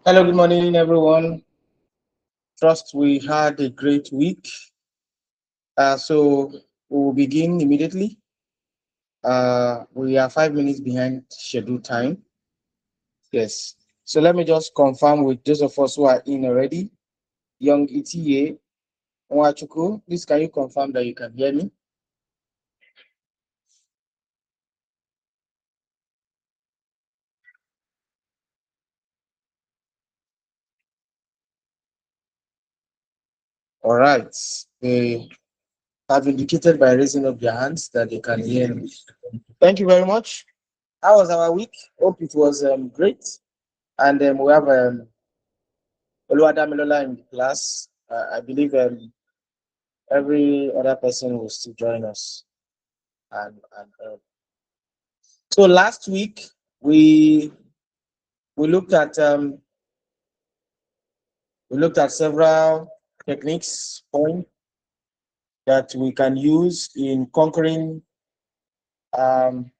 Hello, good morning, everyone. Trust we had a great week. So we'll begin immediately. We are 5 minutes behind schedule time. Yes. So let me just confirm with those of us who are in already. Young ETA, Nwachuku, please can you confirm that you can hear me? All right. They have indicated by raising up their hands that they can hear me. Thank you very much. How was our week? Hope it was great. And we have Oluwadamilola in the class. I believe every other person will still join us. And so last week we we looked at several techniques point that we can use in conquering um,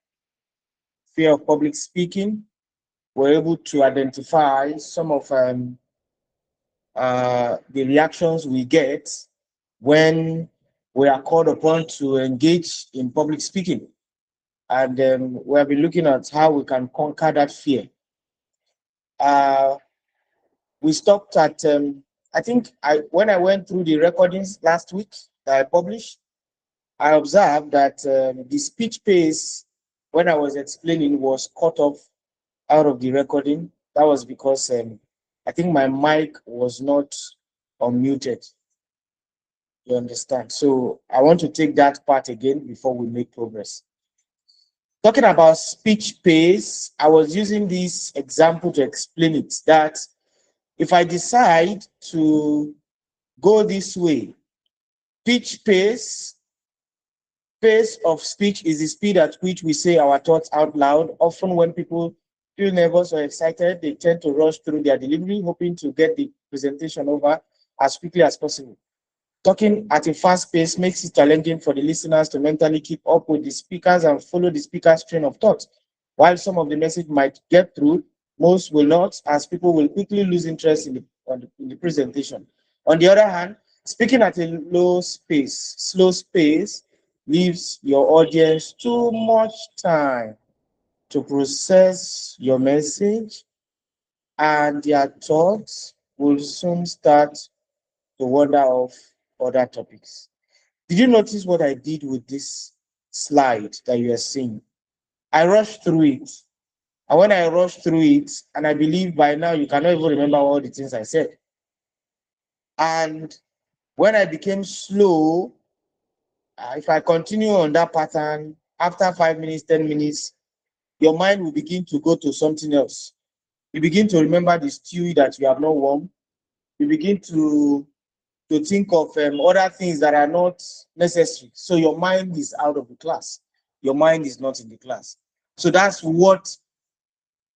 fear of public speaking. We're able to identify some of the reactions we get when we are called upon to engage in public speaking. And we have been looking at how we can conquer that fear. Uh, we stopped at, I think when I went through the recordings last week that I published, I observed that the speech pace when I was explaining was cut off out of the recording. That was because I think my mic was not unmuted. You understand? So I want to take that part again before we make progress. Talking about speech pace, I was using this example to explain it that if I decide to go this way, pitch pace of speech is the speed at which we say our thoughts out loud. Often when people feel nervous or excited, they tend to rush through their delivery, hoping to get the presentation over as quickly as possible. Talking at a fast pace makes it challenging for the listeners to mentally keep up with the speakers and follow the speaker's train of thought. While some of the message might get through, most will not, as people will quickly lose interest in the presentation. On the other hand, speaking at a slow space, leaves your audience too much time to process your message, and their thoughts will soon start to wander off other topics. Did you notice what I did with this slide that you are seeing? I rushed through it. And when I rushed through it, and I believe by now you cannot even remember all the things I said. And when I became slow, if I continue on that pattern, after 5 minutes, 10 minutes, your mind will begin to go to something else. You begin to remember the stew that you have not warmed. You begin to think of other things that are not necessary. So your mind is out of the class. Your mind is not in the class. So that's what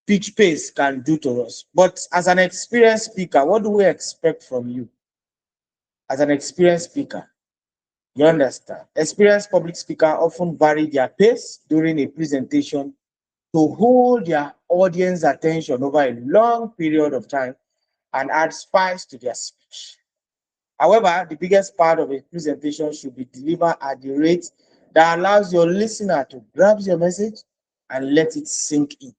pitch pace can do to us. But as an experienced speaker, what do we expect from you? As an experienced speaker, you understand? Experienced public speaker often vary their pace during a presentation to hold their audience attention over a long period of time and add spice to their speech. However, the biggest part of a presentation should be delivered at the rate that allows your listener to grab your message and let it sink in.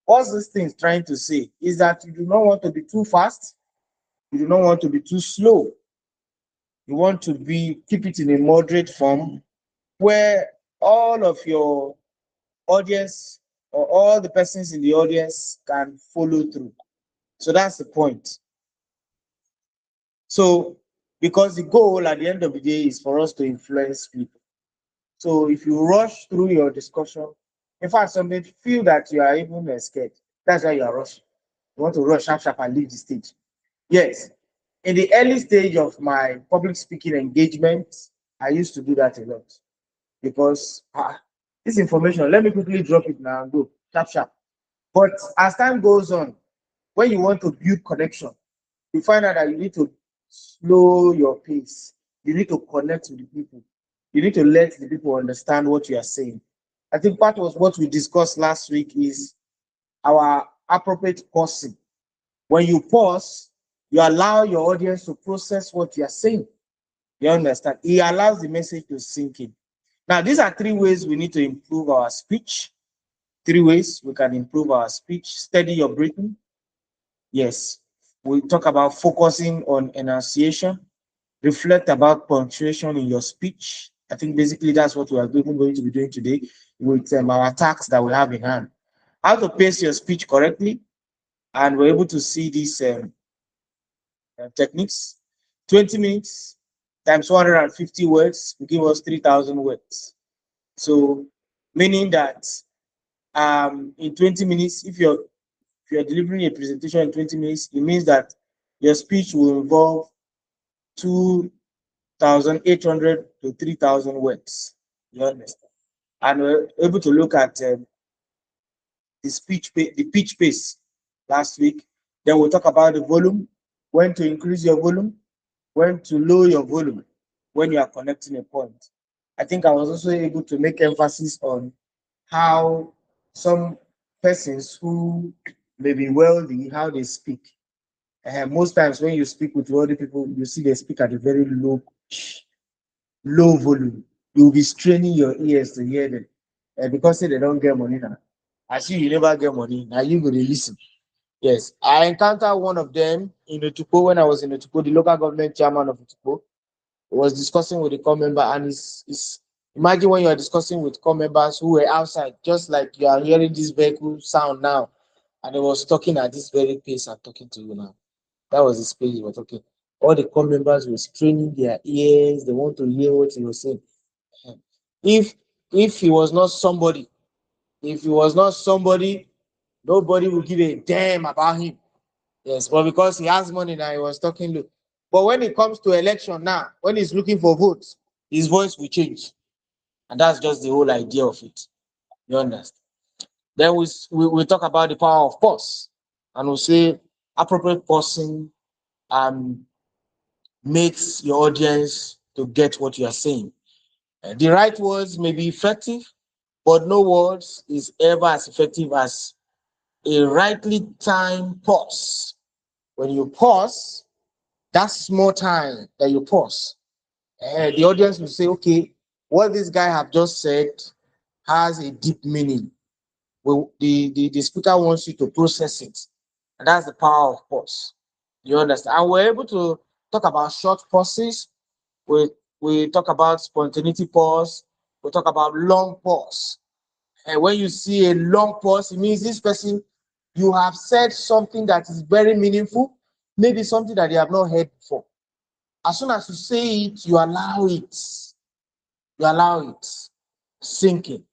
What this thing is trying to say is that you do not want to be too fast, you do not want to be too slow. You want to keep it in a moderate form where all of your audience or all the persons in the audience can follow through. So that's the point. So because the goal at the end of the day is for us to influence people. So if you rush through your discussion, in fact, some may feel that you are even scared. That's why you are rushing. You want to rush sharp, sharp, and leave the stage. Yes. In the early stage of my public speaking engagement, I used to do that a lot because this information, let me quickly drop it now and go sharp, sharp. But as time goes on, when you want to build connection, you find out that you need to slow your pace. You need to connect with the people. You need to let the people understand what you are saying. I think part was what we discussed last week is our appropriate pausing. When you pause, you allow your audience to process what you are saying. You understand? It allows the message to sink in. Now, these are 3 ways we need to improve our speech. 3 ways we can improve our speech. Steady your breathing. Yes. We talk about focusing on enunciation. Reflect about punctuation in your speech. I think basically that's what we are going to be doing today with our tasks that we have in hand. How to pace your speech correctly, and we're able to see these techniques. 20 minutes times 150 words will give us 3,000 words. So, meaning that in 20 minutes, if you're delivering a presentation in 20 minutes, it means that your speech will involve 2,800 to 3,000 words. You understand? And we're able to look at the pitch pace last week. Then we'll talk about the volume, when to increase your volume, when to lower your volume, when you are connecting a point. I think I was also able to make emphasis on how some persons who may be wealthy, how they speak. Most times when you speak with wealthy people, you see they speak at a very low volume. You'll be straining your ears to hear them. Because say they don't get money now. As you never get money, now you go to listen. Yes, I encountered one of them in Otukpo when I was in Otukpo, the local government chairman of Otukpo was discussing with the core member, and it's imagine when you are discussing with core members who were outside, just like you are hearing this vehicle sound now, and he was talking at this very pace I'm talking to you now. That was the space we were talking. All the core members were straining their ears, they want to hear what he was saying. If if he was not somebody, if he was not somebody, nobody would give a damn about him. Yes, but because he has money now, he was talking low. But when it comes to election now, when he's looking for votes, his voice will change. And that's just the whole idea of it. You understand? Then we talk about the power of pause. And we'll say appropriate pausing makes your audience to get what you are saying. The right words may be effective, but no words is ever as effective as a rightly timed pause. When you pause, that small time that you pause, the audience will say, okay, what this guy have just said has a deep meaning. Well, the speaker wants you to process it. And that's the power of pause. You understand? And we're able to talk about short pauses. We talk about spontaneity pause. We talk about long pause. And when you see a long pause, it means this person, you have said something that is very meaningful, maybe something that they have not heard before. As soon as you say it, you allow it. You allow it sinking.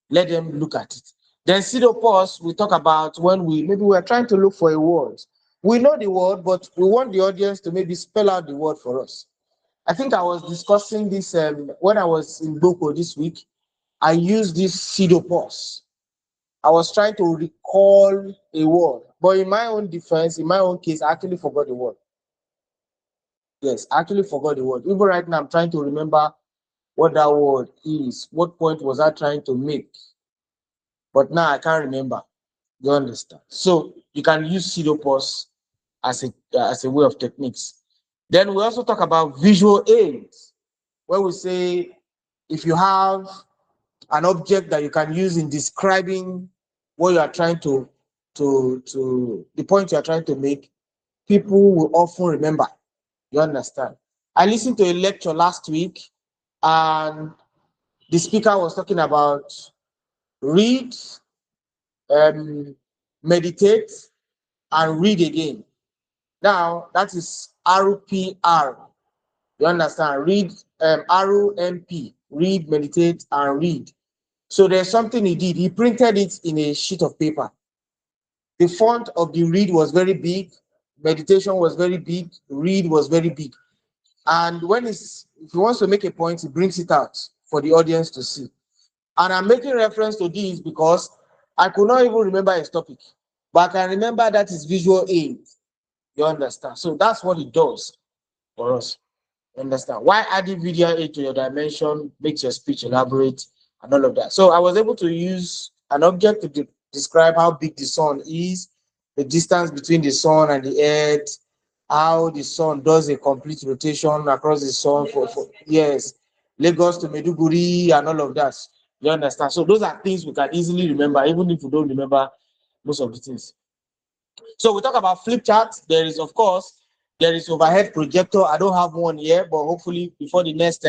Let them look at it. Then pseudo pause, we talk about when maybe we're trying to look for a word. We know the word, but we want the audience to maybe spell out the word for us. I think I was discussing this when I was in Boko this week. I used this pseudo pause. I was trying to recall a word, but in my own defense, in my own case, I actually forgot the word. Yes, I actually forgot the word. Even right now, I'm trying to remember what that word is. What point was I trying to make? But now I can't remember. You understand? So you can use pseudo pause as a way of techniques. Then we also talk about visual aids, where we say if you have an object that you can use in describing what you are trying to the point you are trying to make, people will often remember. You understand? I listened to a lecture last week, and the speaker was talking about read, meditate, and read again. Now that is RPR. You understand? Read, RMP, read, meditate, and read. So there's something he did. He printed it in a sheet of paper. The font of the read was very big, meditation was very big, read was very big. And if he wants to make a point, he brings it out for the audience to see. And I'm making reference to this because I could not even remember his topic, but I can remember that is visual aid. You understand? So that's what it does for us. Understand? Why adding video aid to your dimension makes your speech elaborate and all of that. So I was able to use an object to describe how big the sun is, the distance between the sun and the earth, how the sun does a complete rotation across the sun for yes, Lagos to Meduguri and all of that. You understand? So those are things we can easily remember, even if we don't remember most of the things. So we talk about flip charts. There is, of course, there is overhead projector. I don't have one here, but hopefully before the next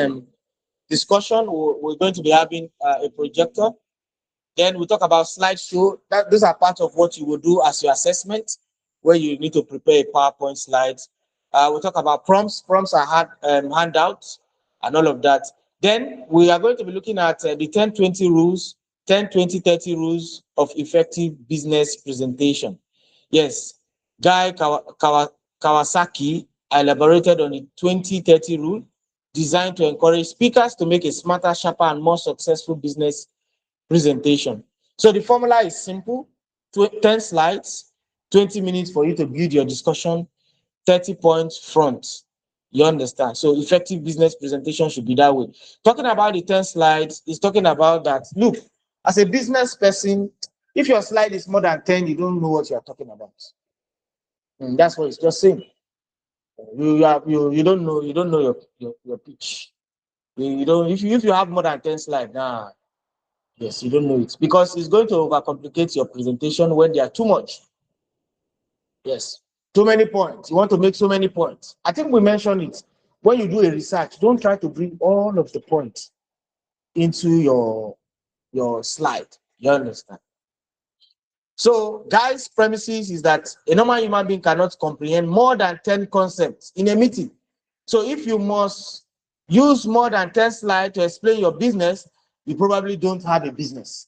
discussion, we're going to be having a projector. Then we talk about slideshow. Those are part of what you will do as your assessment, where you need to prepare a PowerPoint slide. We talk about prompts. Prompts are handouts and all of that. Then we are going to be looking at the 10-20 rules, 10-20-30 rules of effective business presentation. Yes, Guy Kawasaki elaborated on the 20-30 rule, designed to encourage speakers to make a smarter, sharper, and more successful business presentation. So the formula is simple: 10 slides, 20 minutes for you to build your discussion, 30 points front. You understand? So effective business presentation should be that way. Talking about the 10 slides is talking about that. Look, as a business person, if your slide is more than 10, you don't know what you're talking about. And that's what it's just saying. You don't know your pitch. You don't if you have more than 10 slides, yes, you don't know it, because it's going to overcomplicate your presentation when there are too much. Yes, too many points. You want to make so many points. I think we mentioned it. When you do a research, don't try to bring all of the points into your slide. You understand? So, guys' premises is that a normal human being cannot comprehend more than 10 concepts in a meeting. So, if you must use more than 10 slides to explain your business, you probably don't have a business.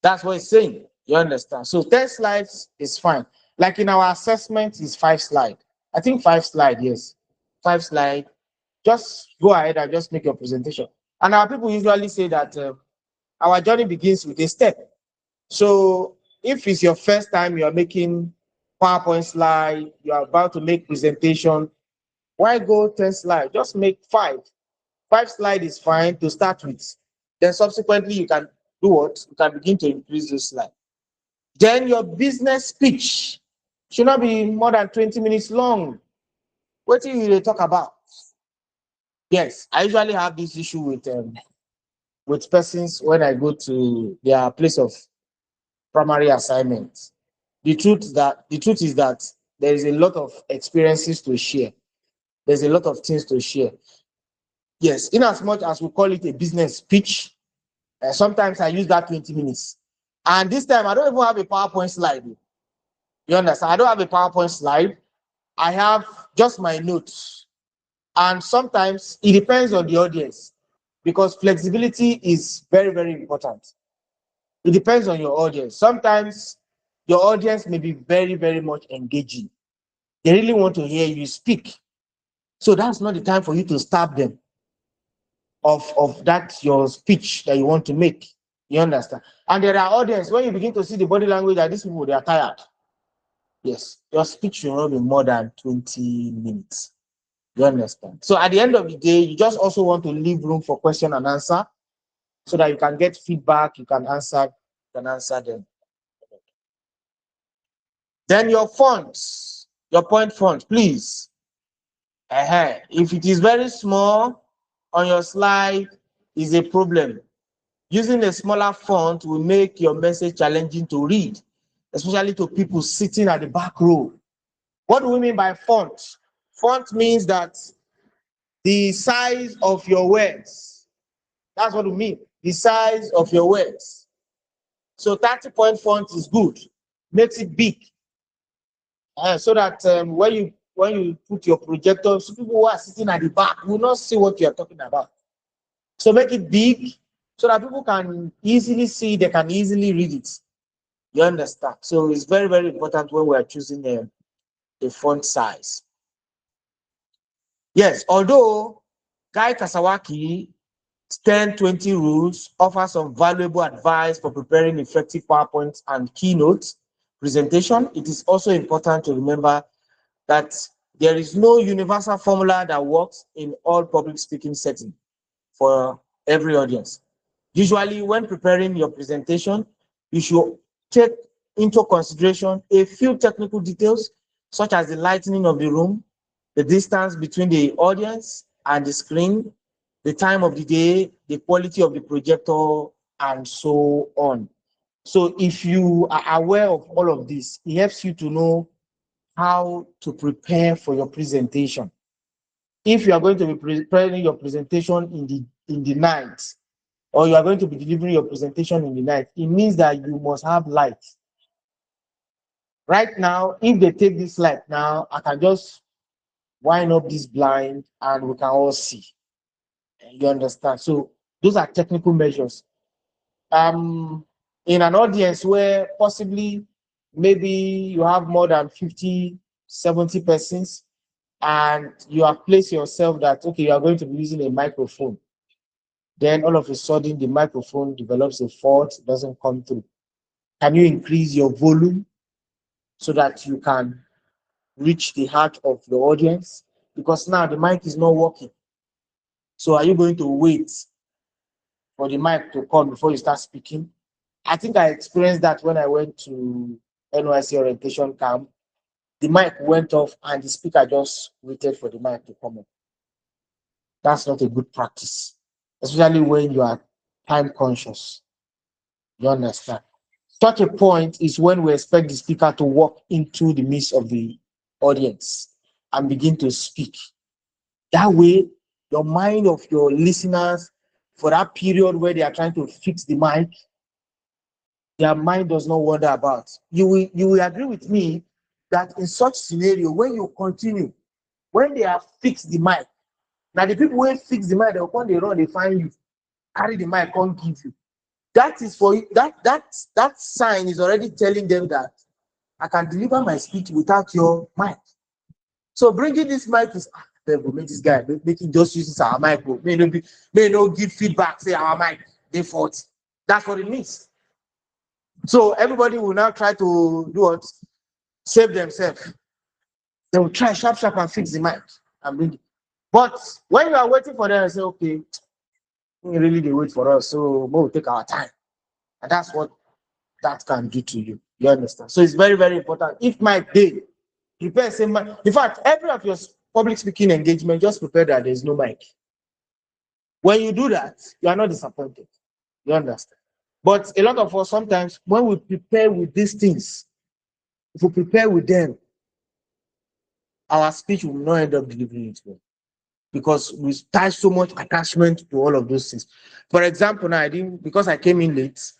That's what it's saying. You understand? So 10 slides is fine. Like in our assessment is 5 slides. I think 5 slides, yes. 5 slides. Just go ahead and just make your presentation. And our people usually say that our journey begins with a step. So if it's your first time you're making PowerPoint slide, you're about to make presentation, why go 10 slides? Just make 5. 5 slides is fine to start with. Then subsequently you can do what? You can begin to increase those slides. Then your business speech should not be more than 20 minutes long. What do you talk about? Yes, I usually have this issue with persons when I go to their place of primary assignment. The truth is that there is a lot of experiences to share. There's a lot of things to share. Yes, in as much as we call it a business speech, sometimes I use that 20 minutes. And this time I don't even have a PowerPoint slide. You understand? I don't have a PowerPoint slide. I have just my notes. And sometimes it depends on the audience, because flexibility is very, very important. It depends on your audience. Sometimes your audience may be very, very much engaging. They really want to hear you speak. So that's not the time for you to stop them of that your speech that you want to make. You understand? And there are audience, when you begin to see the body language that these people, they are tired. Yes, your speech should not be more than 20 minutes. You understand? So at the end of the day, you just also want to leave room for question and answer so that you can get feedback, you can answer them. Then your fonts, your point font, please. If it is very small on your slide, is a problem. Using a smaller font will make your message challenging to read, especially to people sitting at the back row. What do we mean by font? Font means that the size of your words. That's what we mean. The size of your words. So 30-point font is good. Makes it big. So that when you put your projector, so people who are sitting at the back will not see what you are talking about. So make it big so that people can easily see, they can easily read it. You understand? So it's very, very important when we are choosing the font size. Yes, although Guy Kawasaki 10-20 rules offer some valuable advice for preparing effective PowerPoint and keynote presentation, it is also important to remember that there is no universal formula that works in all public speaking settings for every audience. Usually, when preparing your presentation, you should take into consideration a few technical details, such as the lighting of the room, the distance between the audience and the screen, the time of the day, the quality of the projector, and so on. So if you are aware of all of this, it helps you to know how to prepare for your presentation. If you are going to be preparing your presentation in the night, or you are going to be delivering your presentation in the night, it means that you must have light. Right now, if they take this light now, I can just wind up this blind and we can all see. You understand? So those are technical measures. In an audience where possibly maybe you have more than 50, 70 persons, and you have placed yourself that, okay, you are going to be using a microphone. Then all of a sudden the microphone develops a fault, doesn't come through. Can you increase your volume so that you can reach the heart of the audience? Because now the mic is not working. So are you going to wait for the mic to come before you start speaking? I think I experienced that when I went to NYC orientation camp. The mic went off and the speaker just waited for the mic to come up. That's not a good practice, especially when you are time conscious. You understand? Such a point is when we expect the speaker to walk into the midst of the audience and begin to speak. That way, your mind of your listeners, for that period where they are trying to fix the mic, their mind does not wander about. You will agree with me that in such scenario, when you continue, when they have fixed the mic, now the people who fix the mic, they will come, they run, they find you, carry the mic, come give you. That is for you. That sign is already telling them that I can deliver my speech without your mic. So bringing this mic is, make this guy make him just use our mic. May not give feedback. Say our mic default. That's what it means. So everybody will now try to do what? Save themselves. They will try sharp and fix the mic and bring it. But when you are waiting for them, say, okay, really they wait for us, so we'll take our time. And that's what that can do to you. You understand? So it's very, very important. If mic day, prepare same mic. In fact, every of your public speaking engagement, just prepare that there's no mic. When you do that, you are not disappointed. You understand? But a lot of us sometimes, when we prepare with these things, if we prepare with them, our speech will not end up delivering it well, because we tie so much attachment to all of those things. For example, now because I came in late,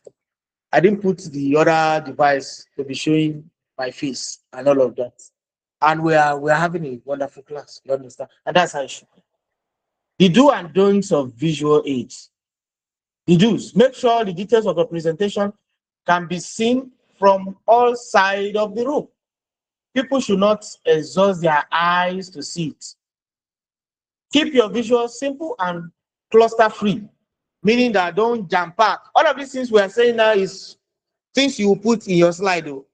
I didn't put the other device to be showing my face and all of that. And we are having a wonderful class. You understand? And that's how it should be. The do and don'ts of visual aids. The do's: make sure the details of the presentation can be seen from all sides of the room. People should not exhaust their eyes to see it. Keep your visuals simple and cluster free, meaning that don't jam pack. All of these things we are saying now is things you will put in your slide. Though.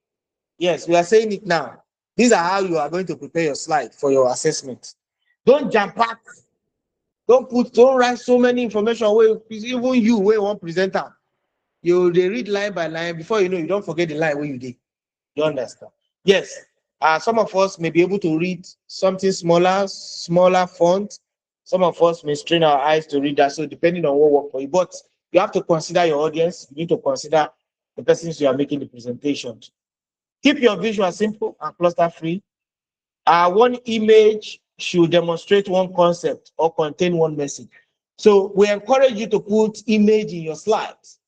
Yes, we are saying it now. These are how you are going to prepare your slide for your assessment. Don't jam pack. Don't write so many information where even you where one presenter, they read line by line. Before you know, you don't forget the line where you did. You understand? Yes. Some of us may be able to read something smaller font. Some of us may strain our eyes to read that. So depending on what works for you, but you have to consider your audience. You need to consider the persons you are making the presentation to. Keep your visual simple and cluster free. One image should demonstrate one concept or contain one message. So we encourage you to put image in your slides.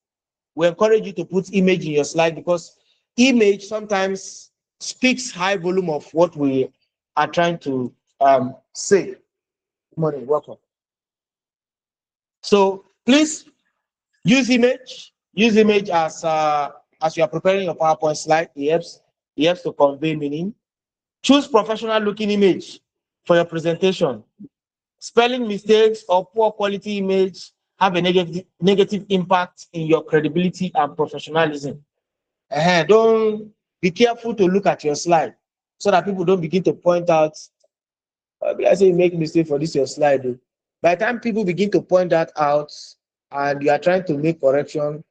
We encourage you to put image in your slide because image sometimes speaks high volume of what we are trying to say. Good morning, welcome. So please use image. Use image as you are preparing your PowerPoint slide. It helps to convey meaning. Choose professional looking image for your presentation. Spelling mistakes or poor quality image have a negative impact in your credibility and professionalism. Don't be careful to look at your slide so that people don't begin to point out, I say you make mistake for this your slide. Though. By the time people begin to point that out and you are trying to make correction,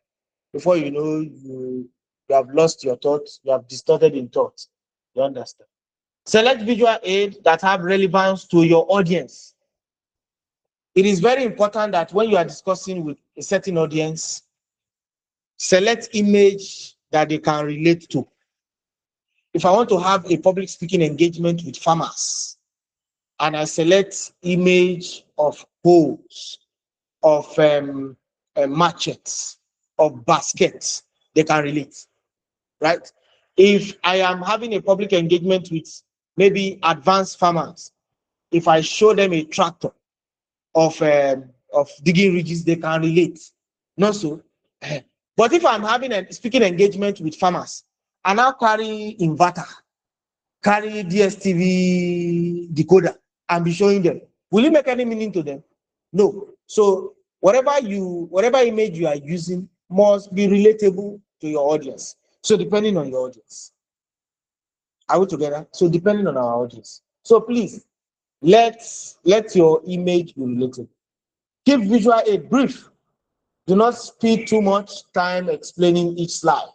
before you know, You have lost your thoughts. You have distorted in thoughts. You understand? Select visual aid that have relevance to your audience. It is very important that when you are discussing with a certain audience, select image that they can relate to. If I want to have a public speaking engagement with farmers, and I select image of holes, of machetes, of baskets, they can relate, right? If I am having a public engagement with maybe advanced farmers, if I show them a tractor of digging ridges, they can relate. Not so. But if I'm having a speaking engagement with farmers, I now carry inverter, carry DSTV decoder, and be showing them, will it make any meaning to them? No. So whatever image you are using must be relatable to your audience. So depending on your audience. Are we together? So depending on our audience. So please, let your image be relatable. Keep visual aid brief. Do not spend too much time explaining each slide.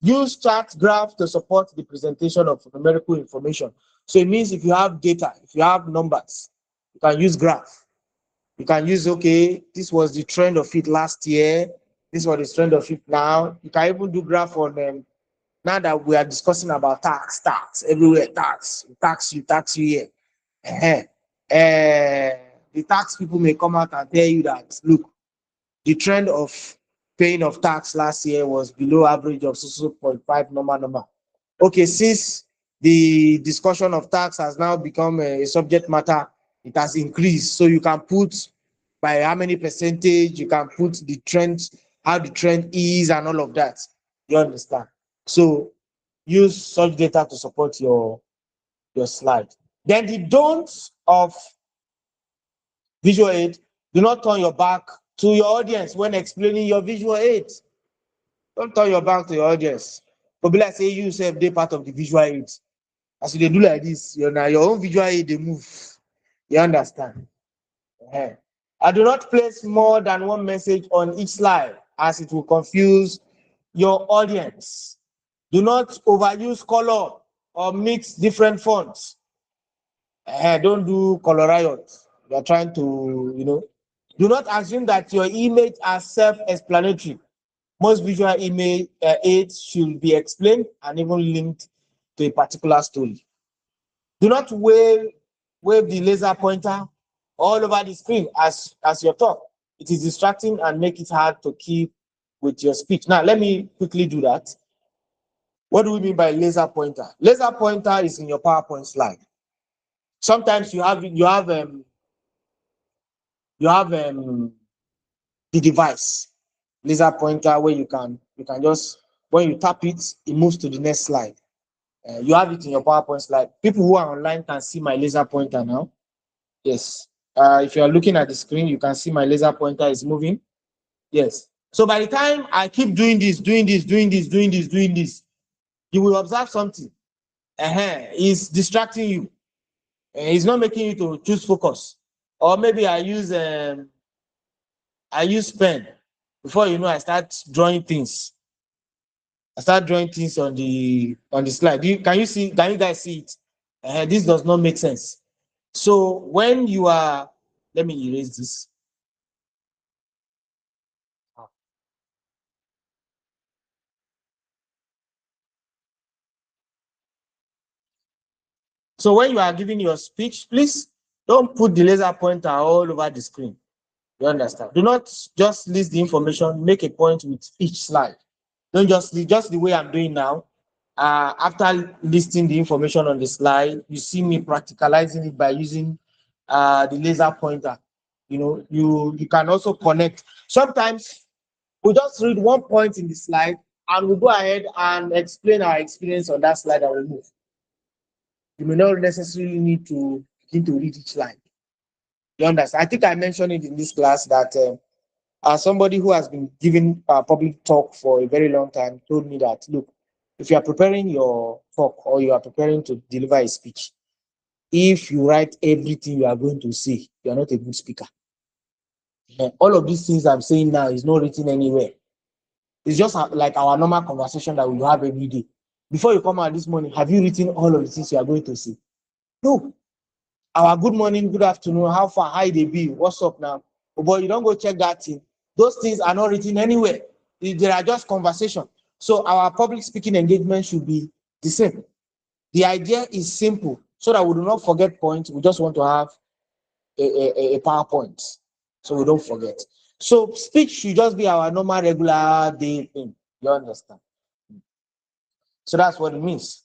Use chart graph to support the presentation of numerical information. So it means if you have data, if you have numbers, you can use graph. You can use, okay, this was the trend of it last year. This was the trend of it now. You can even do graph on them. Now that we are discussing about tax everywhere, tax you here. The tax people may come out and tell you that, look, the trend of paying of tax last year was below average of 0.5 normal. Okay, since the discussion of tax has now become a subject matter, it has increased. So you can put by how many percentage, you can put the trend, how the trend is and all of that. You understand? So use such data to support your slide. Then the don'ts of visual aid: do not turn your back to your audience when explaining your visual aid. Don't turn your back to your audience. But be like say you yourself, they part of the visual aid. As you do like this, you're now your own visual aid, they move. You understand? I do not place more than one message on each slide, as it will confuse your audience. Do not overuse color or mix different fonts. Don't do color riot. You're trying to, do not assume that your image are self-explanatory. Most visual image aids should be explained and even linked to a particular story. Do not wave the laser pointer all over the screen as you talk. It is distracting and make it hard to keep with your speech. Now, let me quickly do that. What do we mean by laser pointer? Laser pointer is in your PowerPoint slide. Sometimes you have the device laser pointer where you can just, when you tap it, it moves to the next slide. You have it in your PowerPoint slide. People who are online can see my laser pointer now. Yes. If you are looking at the screen, you can see my laser pointer is moving. Yes. So by the time I keep doing this, you will observe something. It's distracting you. It's not making you to choose focus. Or maybe I use pen. Before you know, I start drawing things. I start drawing things on the slide. Can you guys see it? This does not make sense. So when you are, let me erase this. So when you are giving your speech, please don't put the laser pointer all over the screen. You understand? Do not just list the information, make a point with each slide. Don't just the way I'm doing now. After listing the information on the slide, you see me practicalizing it by using the laser pointer. You can also connect. Sometimes we just read one point in the slide and we go ahead and explain our experience on that slide and we move. You may not necessarily need to begin to read each line. You understand? I think I mentioned it in this class that as somebody who has been giving public talk for a very long time told me that, look, if you are preparing your talk or you are preparing to deliver a speech, if you write everything you are going to say, you are not a good speaker. All of these things I'm saying now is not written anywhere. It's just like our normal conversation that we have every day. Before you come out this morning, have you written all of the things you are going to say? No. Our good morning, good afternoon, how far, how they be, what's up now? Oh boy, you don't go check that thing. Those things are not written anywhere. They are just conversation. So our public speaking engagement should be the same. The idea is simple, so that we do not forget points. We just want to have a PowerPoint, so we don't forget. So speech should just be our normal, regular day thing. You understand? So that's what it means.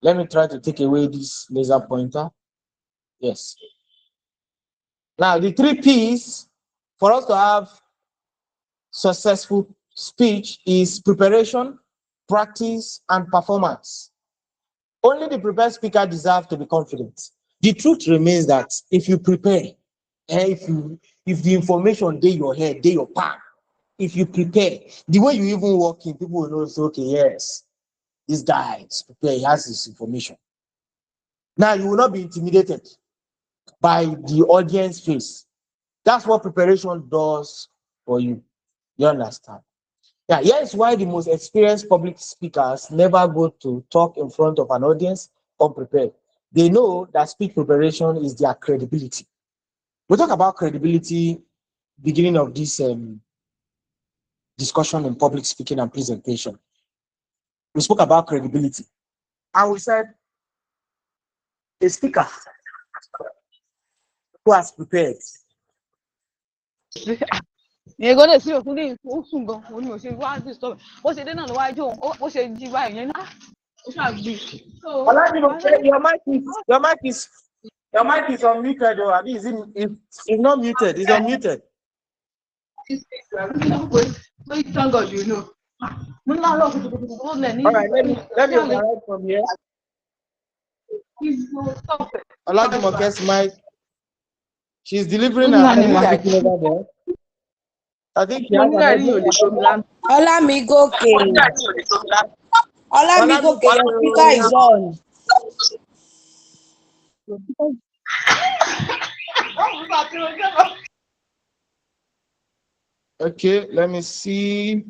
Let me try to take away this laser pointer. Yes. Now, the 3 P's for us to have successful speech is preparation, practice, and performance. Only the prepared speaker deserves to be confident. The truth remains that if you prepare, if the information dey your head, dey your palm, if you prepare, the way you even walk in, people will know, say, okay, yes, this guy is prepared, he has this information. Now, you will not be intimidated by the audience face. That's what preparation does for you. You understand? Yeah, here's why the most experienced public speakers never go to talk in front of an audience unprepared. They know that speech preparation is their credibility. We'll talk about credibility beginning of this discussion in public speaking and presentation. We spoke about credibility. And we said a speaker who has prepared. ìyẹn gbọ́dọ̀ sí òkú ní ó sùn gan òun ni ò ṣe wá sí stop bó ṣe dé náà ló wáyé tó ó ṣe jí báyìí yẹn náà ó ṣàgbé. Your mic is unmuted, or it's not muted, it's unmuted. Thank God you know. All right, let me direct from here. Olajumoke's mic. She's delivering her marketing over there. I think she has an Olamigoke. Olamigoke, your speaker is on. Okay, let me see.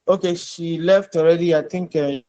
Okay, she left already. I think here.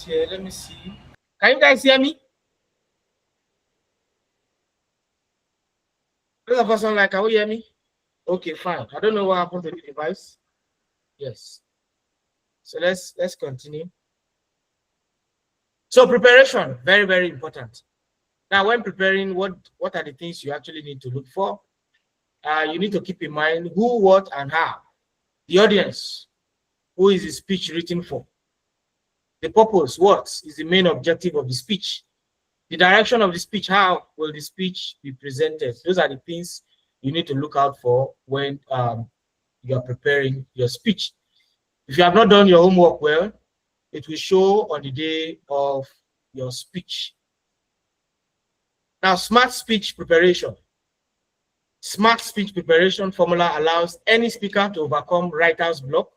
Let me see. Can you guys hear me? This person like, can you hear me? Okay, fine. I don't know what happened to the device. Yes. So let's continue. So preparation, very, very important. Now, when preparing, what are the things you actually need to look for? You need to keep in mind who, what, and how. The audience, who is the speech written for? The purpose, what is the main objective of the speech? The direction of the speech, how will the speech be presented? Those are the things you need to look out for when you are preparing your speech. If you have not done your homework well, it will show on the day of your speech. Now, smart speech preparation. Smart speech preparation formula allows any speaker to overcome writer's block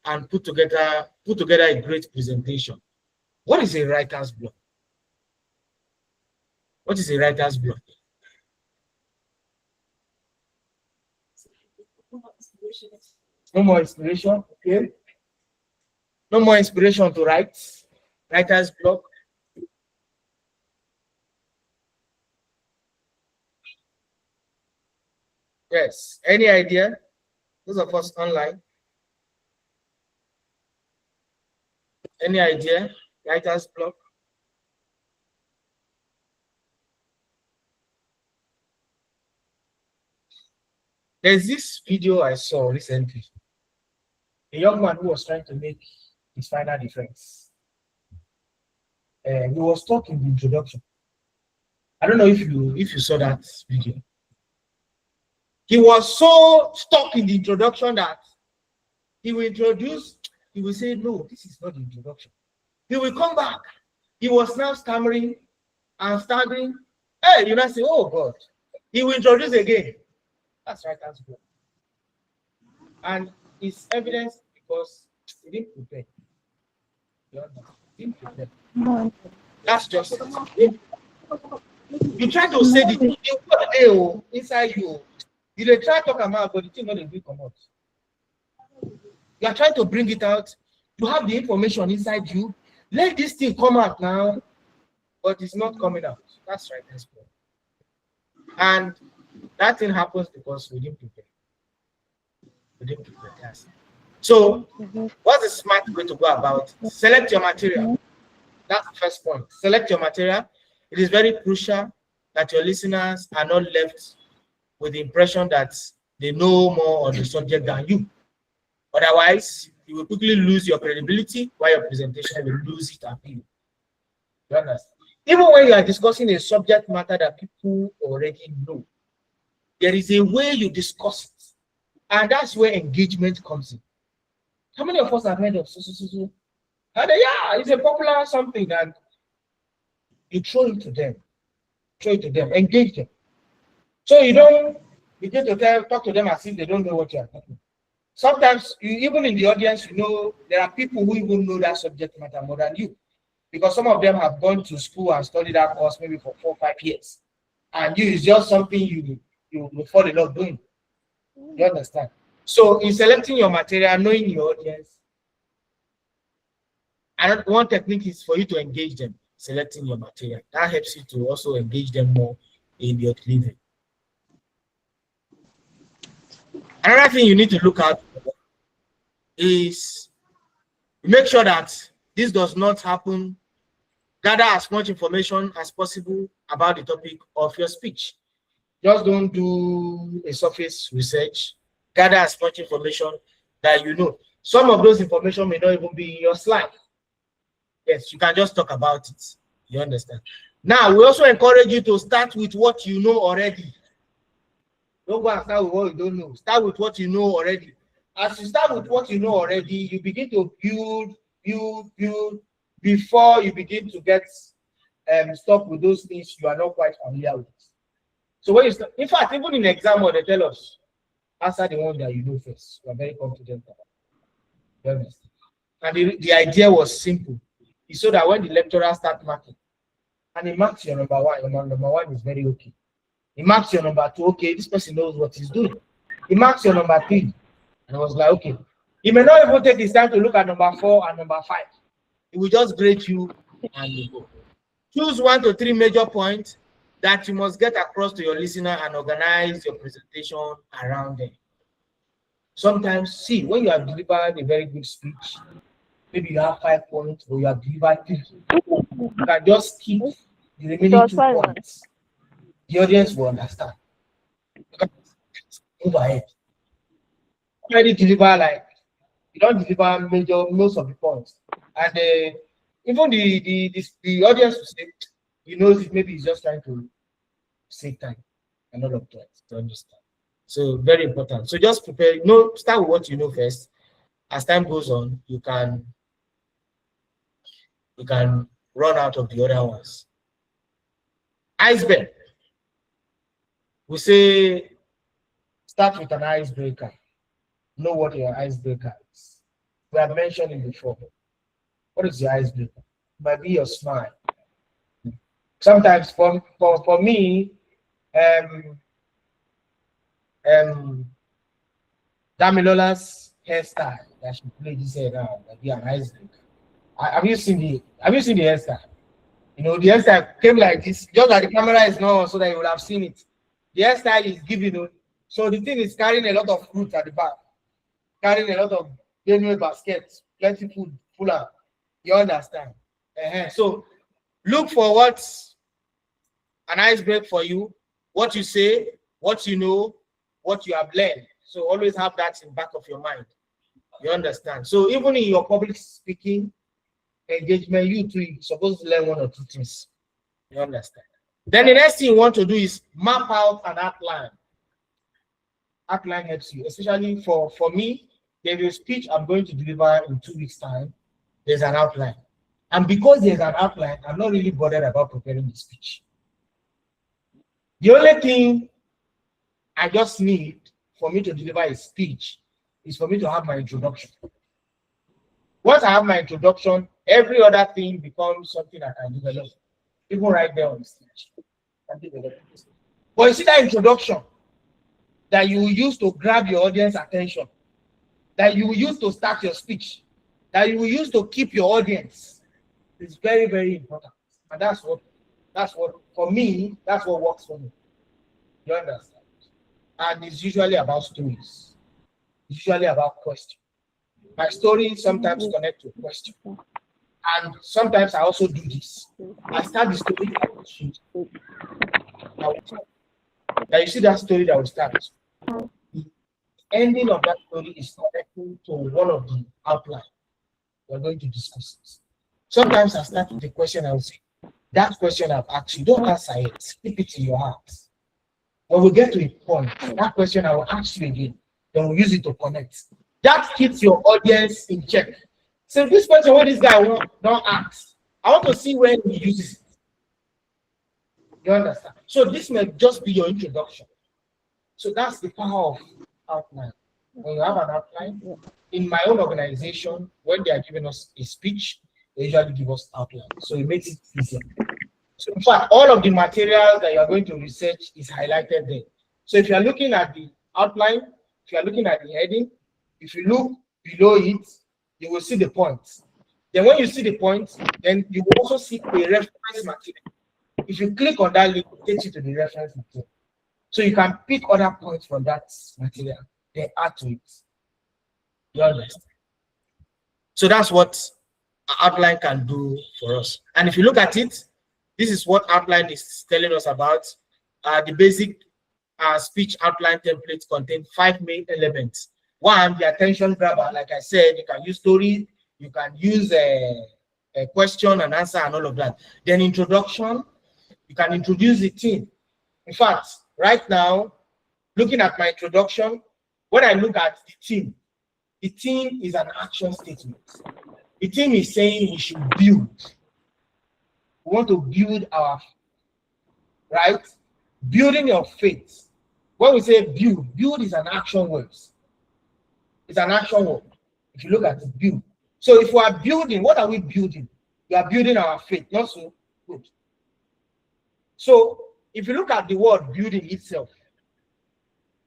and put together a great presentation. What is a writer's block? What is a writer's block? No more inspiration, okay? No more inspiration to write. Writer's block. Yes. Any idea? Those of us online. Any idea? Writer's block. There's this video I saw recently. A young man who was trying to make his final defense. He was talking in the introduction. I don't know if you saw that video. He was so stuck in the introduction that he will introduce, he will say, no, this is not the introduction. He will come back. He was now stammering and stammering. Hey, you know, say, oh God. He will introduce again. That's right, that's good. And it's evidence because he didn't prepare. He didn't prepare. That's just it. You try to say the thing inside you. You try to talk about, but the thing not will come out. You are trying to bring it out. You have the information inside you. Let this thing come out now, but it's not coming out. That's right. That's good. And that thing happens because we didn't prepare. We didn't prepare. Yes. So, what's the smart way to go about it? Select your material. That's the first point. Select your material. It is very crucial that your listeners are not left with the impression that they know more on the subject than you. Otherwise, you will quickly lose your credibility while your presentation will lose its appeal. You understand? Even when you are discussing a subject matter that people already know, there is a way you discuss it. And that's where engagement comes in. How many of us have heard of so? And yeah, it's a popular something, and you throw it to them. Engage them. So you don't begin to talk to them as if they don't know what you are talking. Sometimes, even in the audience, you know, there are people who even know that subject matter more than you. Because some of them have gone to school and studied that course maybe for 4 or 5 years. And you is just something you fall in love doing. You understand? So in selecting your material, knowing your audience, and one technique is for you to engage them, selecting your material. That helps you to also engage them more in your delivery. Another thing you need to look at is make sure that this does not happen. Gather as much information as possible about the topic of your speech. Just don't do a surface research. Gather as much information that you know. Some of those information may not even be in your slide. Yes, you can just talk about it. You understand? Now, we also encourage you to start with what you know already. Don't go and start with what you don't know. Start with what you know already. As you start with what you know already, you begin to build before you begin to get stuck with those things you are not quite familiar with. So when you start, in fact, even in exam, they tell us, answer the one that you know first. You are very confident about. And the idea was simple. It's so that when the lecturer starts marking, and he marks your number one, your number one is very okay. He marks your number two, okay, this person knows what he's doing. He marks your number three, and I was like, okay. He may not even take his time to look at number 4 and number 5. He will just grade you and you go. Choose 1 to 3 major points that you must get across to your listener and organize your presentation around them. Sometimes, see, when you have delivered a very good speech, maybe you have 5 points or you have delivered 3, you can just keep the remaining 2 points. The audience will understand. Move ahead. Already deliver, like, you don't deliver most of the points. And even the audience will say, he knows it, maybe he's just trying to save time and all of that, to understand. So very important. So just prepare, start with what you know first. As time goes on, you can run out of the other ones. Iceberg. We say start with an icebreaker. Know what your icebreaker is. We have mentioned it before. What is your icebreaker? It might be your smile. Sometimes for me, Damilola's hairstyle that she played this hair now might be an icebreaker. Have you seen the hairstyle? You know, the hairstyle came like this, just like the camera is not on, so that you would have seen it. The hairstyle is giving, so the thing is carrying a lot of fruit at the back, carrying a lot of genuine baskets, plenty food, full of. You understand? So look for what's an icebreaker for you, what you say, what you know, what you have learned. So always have that in the back of your mind. You understand? So even in your public speaking engagement, you're supposed to learn 1 or 2 things. You understand? Then the next thing you want to do is map out an outline. Outline helps you, especially for me. There's a speech I'm going to deliver in 2 weeks' time. There's an outline. And because there's an outline, I'm not really bothered about preparing the speech. The only thing I just need for me to deliver a speech is for me to have my introduction. Once I have my introduction, every other thing becomes something I can develop. Even right there on the stage. But you see that introduction that you will use to grab your audience attention, that you will use to start your speech, that you will use to keep your audience, is very, very important. And that's what for me, that's what works for me. You understand? And it's usually about stories. It's usually about questions. My stories sometimes connect to questions. And sometimes I also do this. I start the story that you see that story that will start. The ending of that story is connecting to one of the outlines. We're going to discuss it. Sometimes I start with the question, I will say, that question I've asked you, don't answer it, keep it in your heart. When we get to a point, that question I will ask you again, then we'll use it to connect. That keeps your audience in check. So this question, what this guy don't ask, I want to see when he uses it. You understand? So this may just be your introduction. So that's the power of outline. When you have an outline, in my own organization, when they are giving us a speech, they usually give us outline. So it makes it easier. So in fact, all of the materials that you are going to research is highlighted there. So if you are looking at the outline, if you are looking at the heading, if you look below it, you will see the points. Then when you see the points, then you will also see a reference material. If you click on that link, it takes you to the reference material. So you can pick other points from that material, then add to it. You understand? So that's what outline can do for us. And if you look at it, this is what outline is telling us about. The basic speech outline templates contain 5 main elements. One, the attention grabber. Like I said, you can use story, you can use a question and answer and all of that. Then introduction, you can introduce the theme. In fact, right now, looking at my introduction, when I look at the theme is an action statement. The theme is saying we should build. We want to build our, right? Building your faith. When we say build is an action word. It's an action word. If you look at it, build. So if we are building, what are we building? We are building our faith, not so good. So if you look at the word building itself,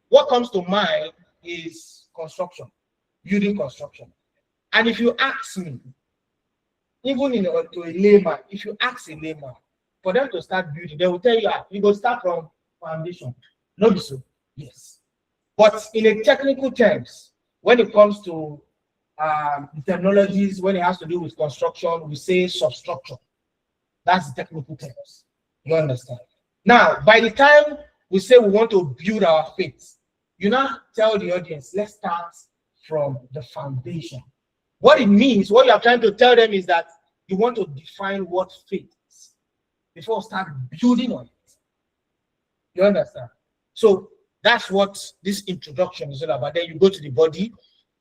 what comes to mind is construction, building construction. And if you ask me, even to a layman, if you ask a layman for them to start building, they will tell you, you go start from foundation. No, so yes. But in a technical terms, when it comes to the technologies, when it has to do with construction, we say substructure. That's the technical terms. You understand? Now, by the time we say we want to build our faith, you now tell the audience, let's start from the foundation. What it means, what you are trying to tell them is that you want to define what faith is before start building on it. You understand? So that's what this introduction is all about. Then you go to the body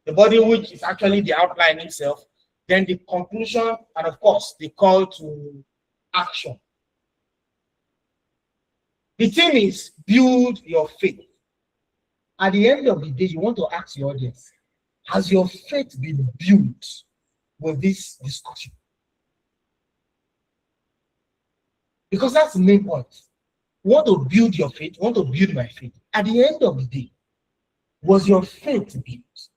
which is actually the outline itself, then the conclusion, and of course the call to action. The thing is, build your faith. At the end of the day, you want to ask your audience, has your faith been built with this discussion? Because that's the main point. You want to build your faith, you want to build my faith. At the end of the day, was your faith built?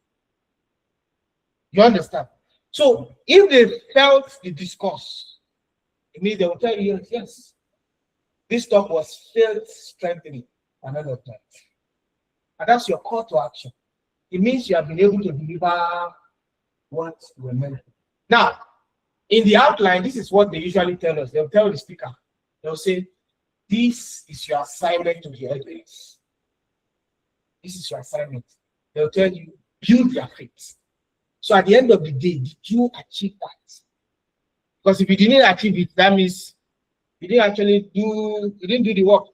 You understand? So if they felt the discourse, it means they will tell you, yes, this talk was faith strengthening another time. And that's your call to action. It means you have been able to deliver what you were meant to. Now, in the outline, this is what they usually tell us. They'll tell the speaker, they'll say, this is your assignment to the audience. This is your assignment. They'll tell you, build your faith. So at the end of the day, did you achieve that? Because if you didn't achieve it, that means you didn't do the work.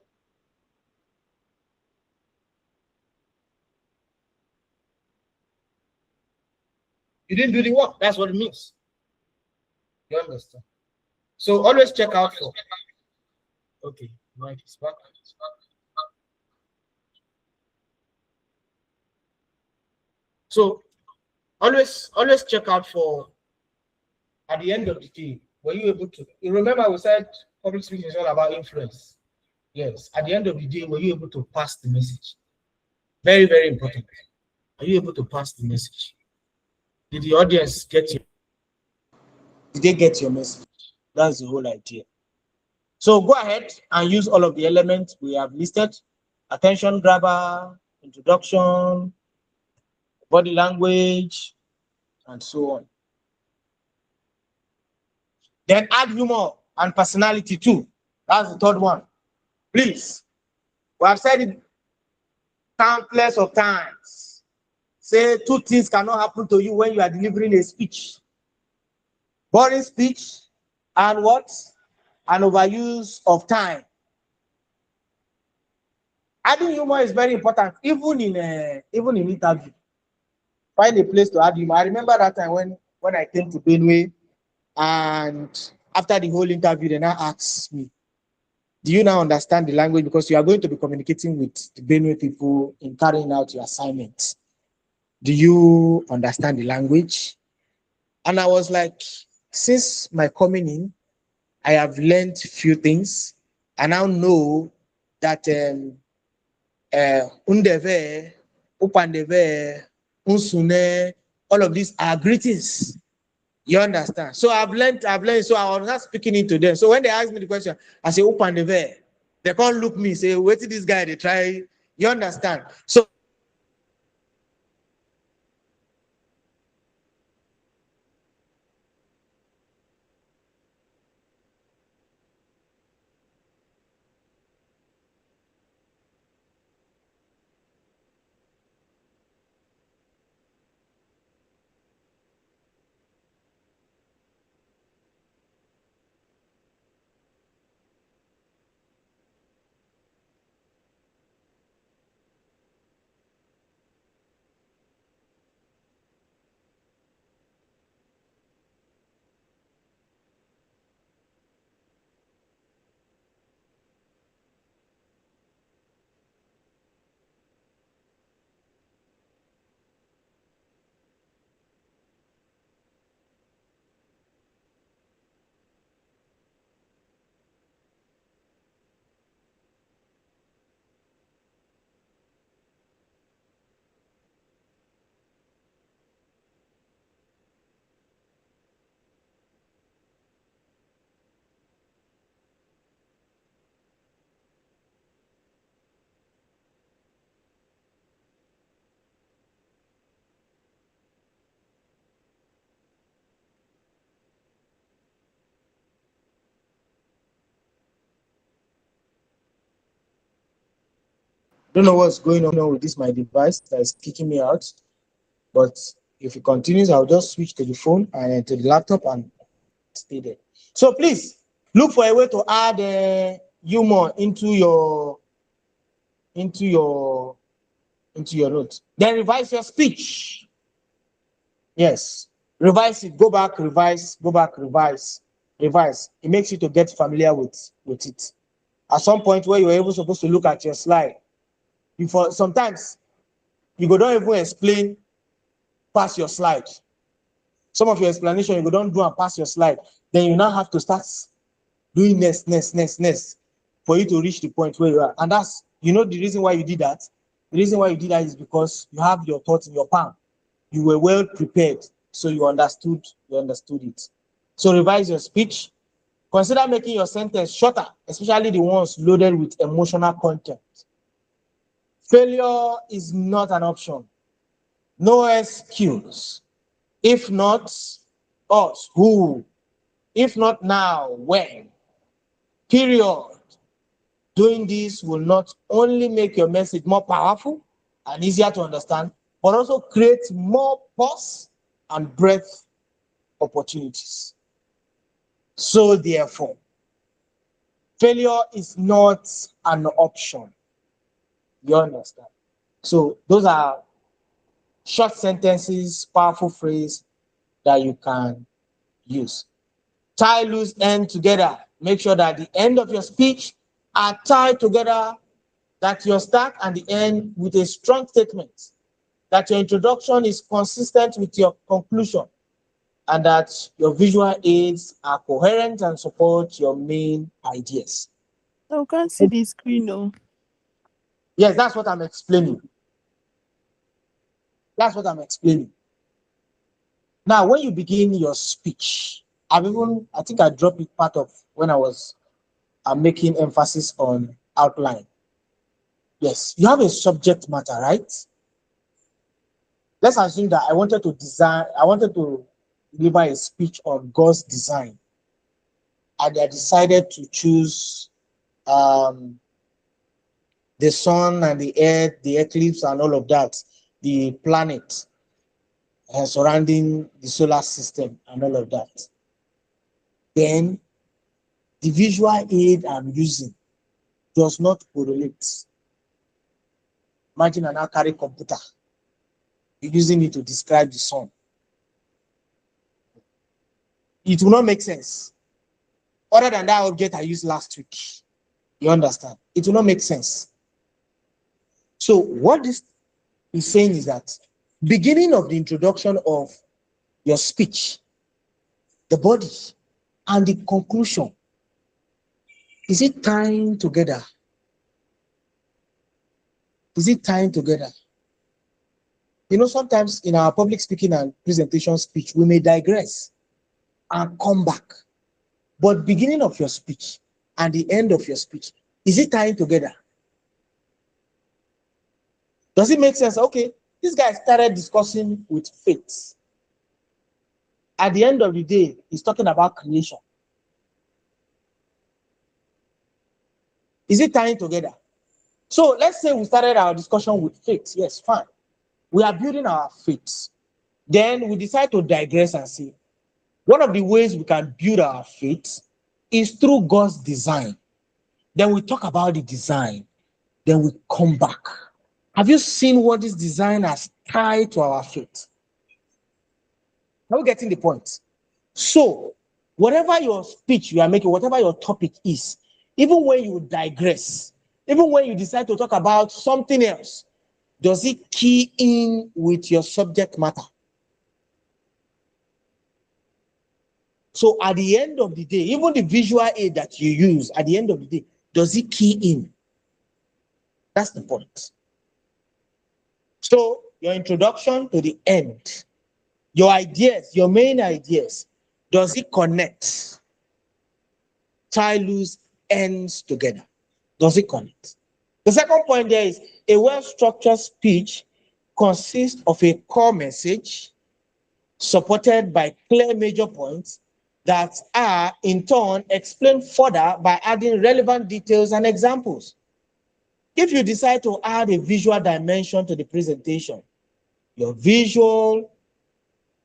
You didn't do the work. That's what it means. You understand? So always check out for. Okay, right, it's back. So always check out for, at the end of the day, were you able to, you remember we said public speaking is all about influence. Yes, at the end of the day, were you able to pass the message? Very, very important. Are you able to pass the message? Did the audience get you? Did they get your message? That's the whole idea. So go ahead and use all of the elements we have listed: attention grabber, introduction, body language, and so on. Then add humor and personality too. That's the third one. Please, we have said it countless of times. Say two things cannot happen to you when you are delivering a speech: boring speech and what? An overuse of time. Adding humor is very important, even in interview. Find a place to add humor. I remember that time when I came to Benue, and after the whole interview, they now asked me, do you now understand the language? Because you are going to be communicating with the Benue people in carrying out your assignments. Do you understand the language? And I was like, since my coming in, I have learned few things. I now know that undeve, upandeve, unsune, all of these are greetings. You understand? So I've learned. So I was not speaking into them. So when they ask me the question, I say, upandeve. They can't look me, say, wait till this guy, they try. You understand? So Don't know what's going on with this my device that is kicking me out, but if it continues, I'll just switch to the phone and to the laptop and stay there. So please look for a way to add humor into your notes. Then revise your speech. Yes, revise it. Go back, revise. Go back, revise, revise. It makes you to get familiar with it. At some point where you're even supposed to look at your slide, before sometimes you go don't even explain past your slide. Some of your explanation you go don't do and pass your slide. Then you now have to start doing next for you to reach the point where you are. And that's, you know, the reason why you did that. The reason why you did that is because you have your thoughts in your palm. You were well prepared, so you understood it. So revise your speech. Consider making your sentence shorter, especially the ones loaded with emotional content. Failure is not an option. No excuse. If not us, who? If not now, when? Period. Doing this will not only make your message more powerful and easier to understand, but also create more pause and breadth opportunities. So therefore, failure is not an option. You understand? So those are short sentences, powerful phrase that you can use. Tie loose end together. Make sure that the end of your speech are tied together, that your start and the end with a strong statement, that your introduction is consistent with your conclusion, and that your visual aids are coherent and support your main ideas. I can't see the screen though. Yes, that's what I'm explaining. That's what I'm explaining. Now, when you begin your speech, I think I dropped it part of when I'm making emphasis on outline. Yes, you have a subject matter, right? Let's assume that I wanted to deliver a speech on God's design. And I decided to choose the sun and the earth, the eclipse and all of that, the planet surrounding the solar system and all of that. Then the visual aid I'm using does not correlate. Imagine an Atari computer. You're using it to describe the sun. It will not make sense. Other than that object I used last week. You understand? It will not make sense. So what this is saying is that beginning of the introduction of your speech, the body, and the conclusion, is it tying together? Is it tying together? You know, sometimes in our public speaking and presentation speech, we may digress and come back. But beginning of your speech and the end of your speech, is it tying together? Does it make sense? Okay, this guy started discussing with faith. At the end of the day, he's talking about creation. Is it tying together? So let's say we started our discussion with faith. Yes, fine. We are building our faith. Then we decide to digress and say, one of the ways we can build our faith is through God's design. Then we talk about the design. Then we come back. Have you seen what this design has tied to our faith? Are we getting the point? So, whatever your speech you are making, whatever your topic is, even when you digress, even when you decide to talk about something else, does it key in with your subject matter? So at the end of the day, even the visual aid that you use, at the end of the day, does it key in? That's the point. So your introduction to the end, your ideas, your main ideas, does it connect? Tie loose ends together. Does it connect? The second point there is a well-structured speech consists of a core message supported by clear major points that are in turn explained further by adding relevant details and examples. If you decide to add a visual dimension to the presentation, your visual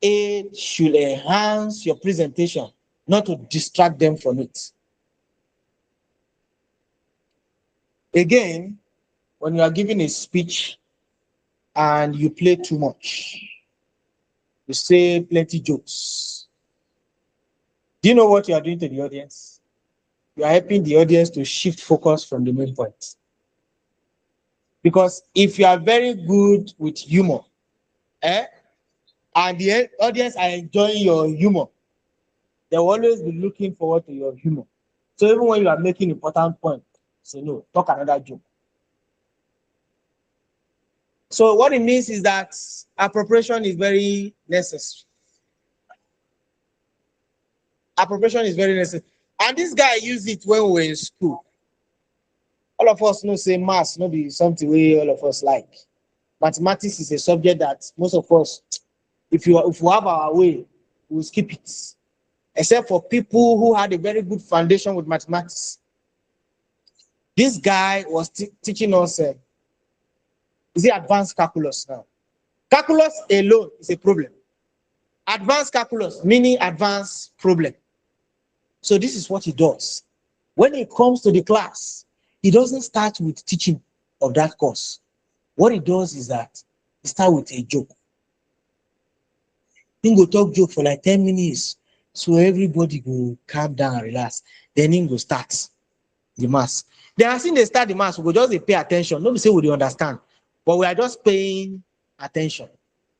aid should enhance your presentation, not to distract them from it. Again, when you are giving a speech and you play too much, you say plenty jokes, do you know what you are doing to the audience? You are helping the audience to shift focus from the main point. Because if you are very good with humor, and the audience are enjoying your humor, they will always be looking forward to your humor. So even when you are making important point, say no, talk another joke. So what it means is that appropriation is very necessary. Appropriation is very necessary. And this guy used it when we were in school. All of us know say maths, not be something we all of us like. Mathematics is a subject that most of us, if we have our way, we'll skip it. Except for people who had a very good foundation with mathematics. This guy was teaching us, is it advanced calculus now? Calculus alone is a problem. Advanced calculus, meaning advanced problem. So this is what he does. When it comes to the class, he doesn't start with teaching of that course. What he does is that he starts with a joke. He go talk joke for like 10 minutes. So everybody go calm down and relax. Then he go start the mass. Then as soon they start the mass, we go just pay attention. Nobody say we understand, but we are just paying attention.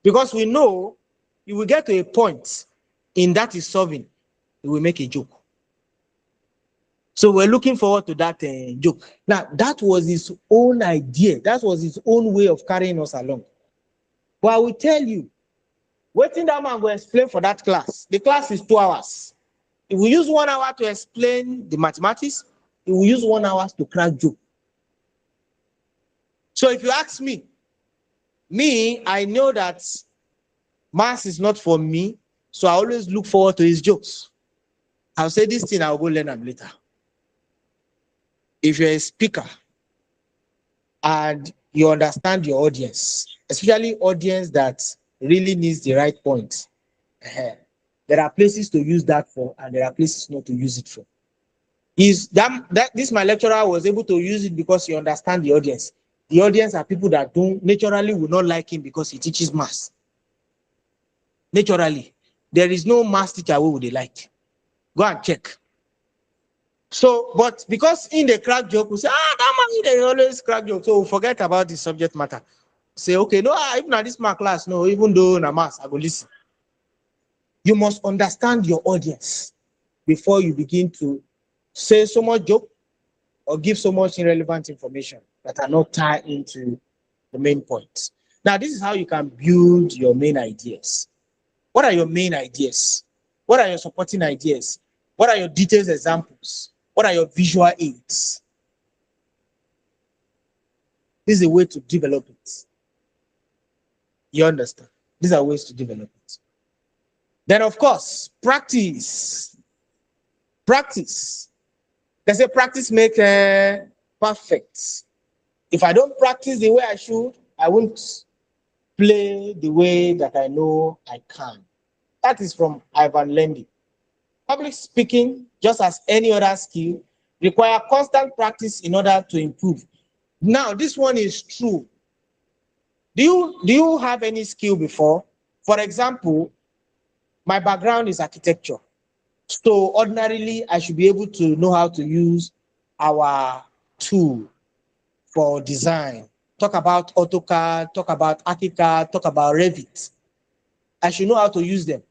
Because we know if we get to a point in that is solving, we will make a joke. So we're looking forward to that joke. Now, that was his own idea. That was his own way of carrying us along. But I will tell you, waiting that man will explain for that class. The class is 2 hours. If we use 1 hour to explain the mathematics, we will use 1 hour to crack joke. So if you ask me, I know that maths is not for me, so I always look forward to his jokes. I'll say this thing, I'll go learn them later. If you're a speaker and you understand your audience, especially audience that really needs the right point, there are places to use that for and there are places not to use it for. This my lecturer was able to use it because he understands the audience. The audience are people that don't naturally will not like him because he teaches maths. Naturally, there is no maths teacher who would they like. Go and check. So, but because in the crack joke, we say, that man, they always crack joke. So we forget about the subject matter. Say, okay, no, even at this math class, no, even though na maths, I go listen. You must understand your audience before you begin to say so much joke or give so much irrelevant information that are not tied into the main point. Now, this is how you can build your main ideas. What are your main ideas? What are your supporting ideas? What are your detailed examples? What are your visual aids? This is a way to develop it. You understand? These are ways to develop it. Then, of course, practice. Practice. They say practice makes perfect. If I don't practice the way I should, I won't play the way that I know I can. That is from Ivan Lendl. Public speaking, just as any other skill, require constant practice in order to improve. Now, this one is true. Do you have any skill before? For example, my background is architecture. So ordinarily, I should be able to know how to use our tool for design. Talk about AutoCAD, talk about ArchiCAD, talk about Revit. I should know how to use them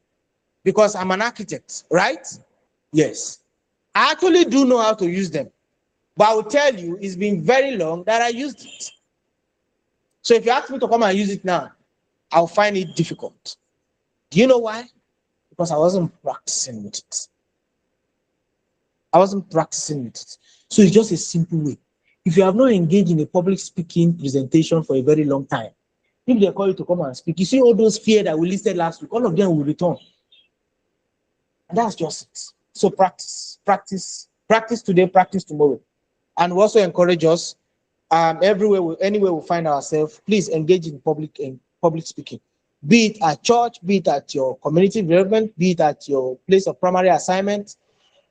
because I'm an architect, right? Yes. I actually do know how to use them. But I will tell you, it's been very long that I used it. So if you ask me to come and use it now, I'll find it difficult. Do you know why? Because I wasn't practicing with it. I wasn't practicing with it. So it's just a simple way. If you have not engaged in a public speaking presentation for a very long time, if they call you to come and speak, you see all those fears that we listed last week, all of them will return. And that's just it. So practice today, practice tomorrow. And we also encourage us everywhere, anywhere we find ourselves, please engage in public speaking. Be it at church, be it at your community development, be it at your place of primary assignment.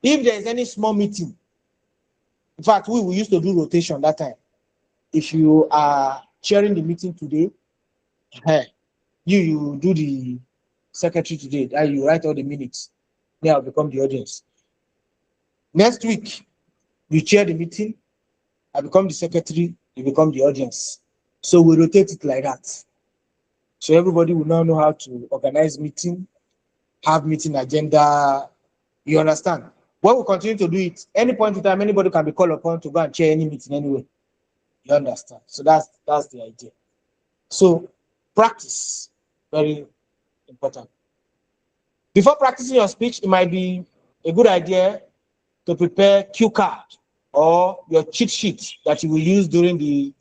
If there is any small meeting, in fact, we used to do rotation that time. If you are chairing the meeting today, you do the secretary today, that you write all the minutes. Then I'll become the audience. Next week, you chair the meeting, I become the secretary, you become the audience. So we rotate it like that. So everybody will now know how to organize meeting, have meeting agenda. You understand? When we continue to do it, any point in time, anybody can be called upon to go and chair any meeting anyway. You understand? So that's the idea. So practice, very important. Before practicing your speech, it might be a good idea to prepare cue card or your cheat sheet that you will use during the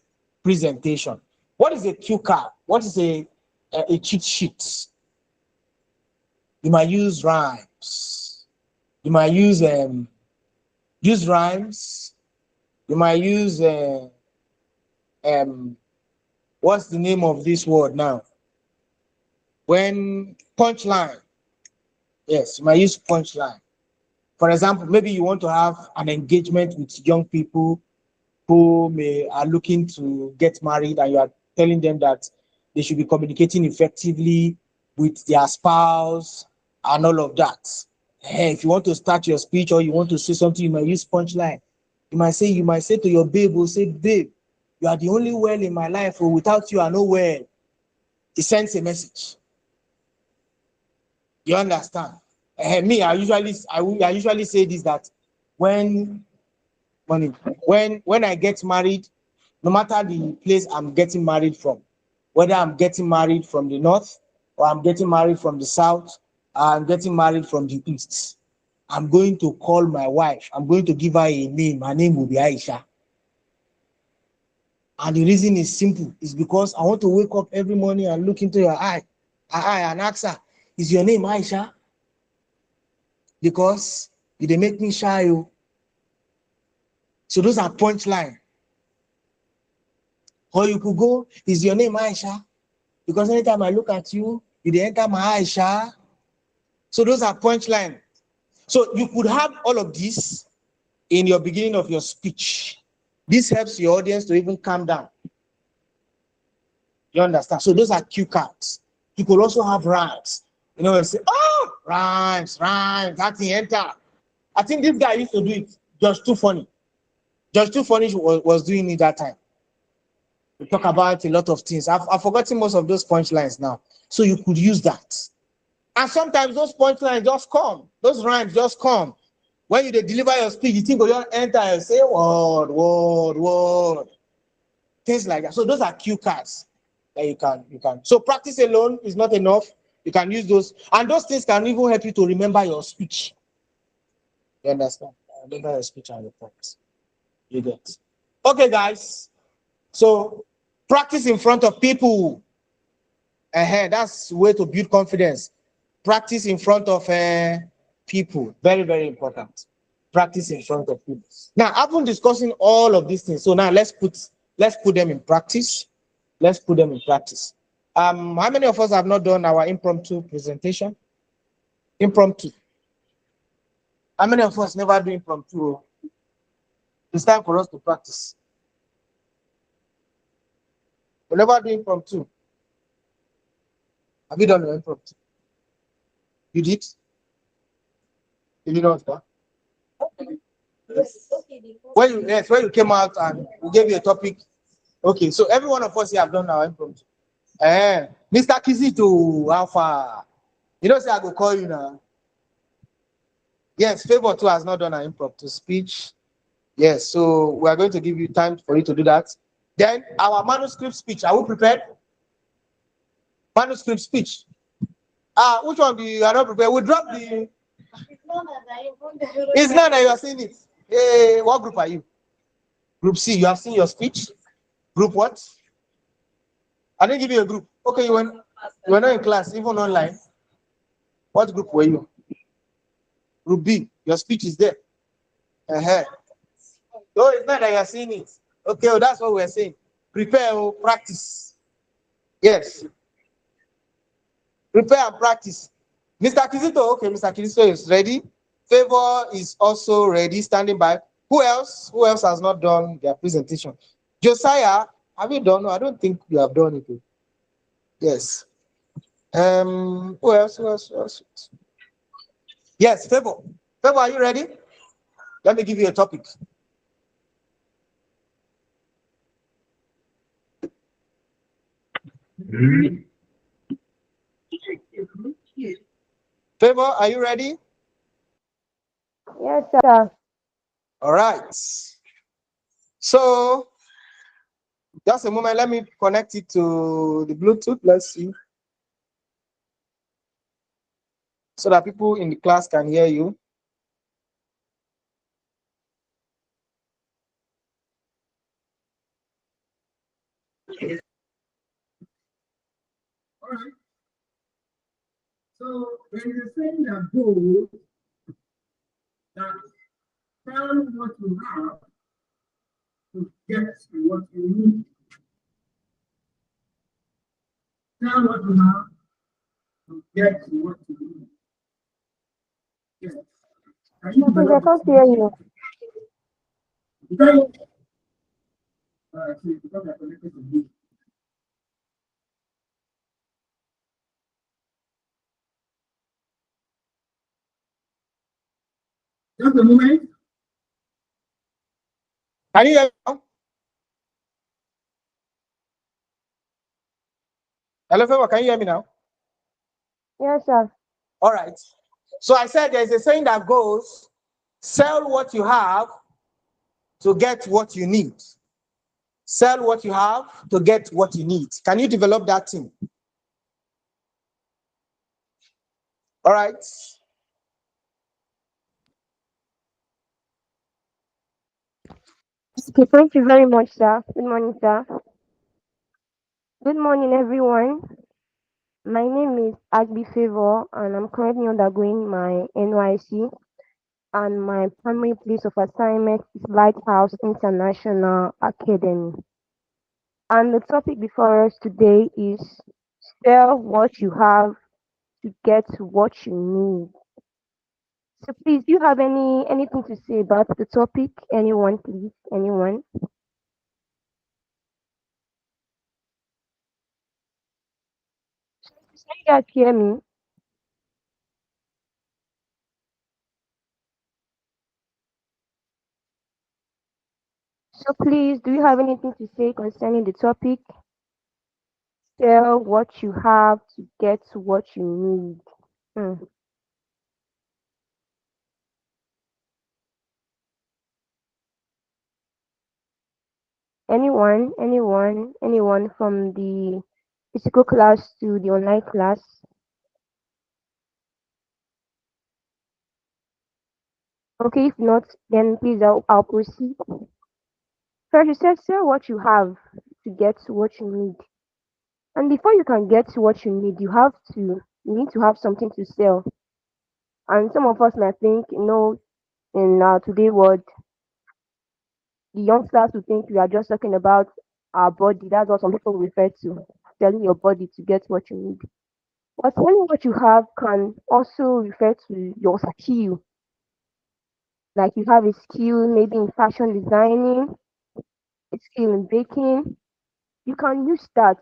presentation. What is a cue card? What is a cheat sheet? You might use rhymes. You might use rhymes. You might use what's the name of this word now? When punchline. Yes, you might use punchline. For example, maybe you want to have an engagement with young people who are looking to get married, and you are telling them that they should be communicating effectively with their spouse and all of that. Hey, if you want to start your speech or you want to say something, you might use punchline. You might say to your babe, babe, you are the only well in my life, or without you, I know well. It sends a message. You understand? Me, I usually say this, that when I get married, no matter the place I'm getting married from, whether I'm getting married from the north or I'm getting married from the south, or I'm getting married from the east, I'm going to call my wife. I'm going to give her a name. Her name will be Aisha. And the reason is simple. It's because I want to wake up every morning and look into her eye and ask her, is your name Aisha? Because they make me shy. So those are punchline. Or you could go, is your name Aisha? Because anytime I look at you, you enter my Aisha. So those are punchline. So you could have all of this in your beginning of your speech. This helps your audience to even calm down. You understand? So those are cue cards. You could also have rhymes. You know, say, oh, rhymes, that thing enter. I think this guy used to do it. Just Too Funny. Just Too Funny was doing it that time. We talk about a lot of things. I've forgotten most of those punchlines now. So you could use that. And sometimes those punchlines just come. Those rhymes just come. When you deliver your speech, you think you enter and say word. Things like that. So those are cue cards that you can. So practice alone is not enough. You can use those. And those things can even help you to remember your speech. You understand? Remember your speech and your points. You get. Okay, guys. So practice in front of people. That's the way to build confidence. Practice in front of people. Very, very important. Practice in front of people. Now, after discussing all of these things, so now let's put them in practice. Let's put them in practice. How many of us have not done our impromptu presentation? Impromptu. How many of us never do impromptu? It's time for us to practice. We never do impromptu. Have you done your impromptu? You did? You did not, huh? When you came out and we gave you a topic. Okay, so every one of us here have done our impromptu. Mr. Kizito, how far? You know, say I go call you now. Yes, Favor too has not done an impromptu speech. Yes, so we are going to give you time for you to do that. Then our manuscript speech. Are we prepared? Manuscript speech. Which one do you are not prepared? We drop the. It's not that you are seeing it. Hey, what group are you? Group C. You have seen your speech. Group what? I didn't give you a group. Okay, you were not in class, even online. What group were you? Group B. Your speech is there. No, it's not that you are seeing it. Okay, well, that's what we're saying. Prepare or practice. Yes. Prepare and practice. Mr. Kizito, okay, Mr. Kizito is ready. Favor is also ready, standing by. Who else? Who else has not done their presentation? Josiah, have you done? No, I don't think you have done it. Yes. Who else? Who else? Who else? Yes, Favor. Favor, are you ready? Let me give you a topic. Favor, are you ready? Yes, sir. All right. So, just a moment. Let me connect it to the Bluetooth. Let's see. So that people in the class can hear you. All right. So there is a saying that goes that tell what you have to get what you need. Tell what you have to get what you need. Yes. Can you Please, I develop can't it? hear you. Because, because I connected to you. Just a moment. Can you hear me now? Hello, Favor, can you hear me now? Yes, sir. All right. So I said there's a saying that goes, sell what you have to get what you need. Sell what you have to get what you need. Can you develop that thing? All right. Okay, thank you very much, sir. Good morning, sir. Good morning, everyone. My name is Agbi Favor, and I'm currently undergoing my NYC. And my primary place of assignment is Lighthouse International Academy. And the topic before us today is sell what you have to get what you need. So please, do you have anything to say about the topic? Anyone, please? Anyone? Can you guys hear me? So please, do you have anything to say concerning the topic? Sell what you have to get what you need. Hmm. Anyone from the physical class to the online class? Okay, if not, then please I'll proceed. First, you said sell what you have to get what you need. And before you can get to what you need, you need to have something to sell. And some of us might think, in today's world, the youngsters will think we are just talking about our body. That's what some people refer to, selling your body to get what you need. But selling what you have can also refer to your skill. Like you have a skill maybe in fashion designing, a skill in baking. You can use that.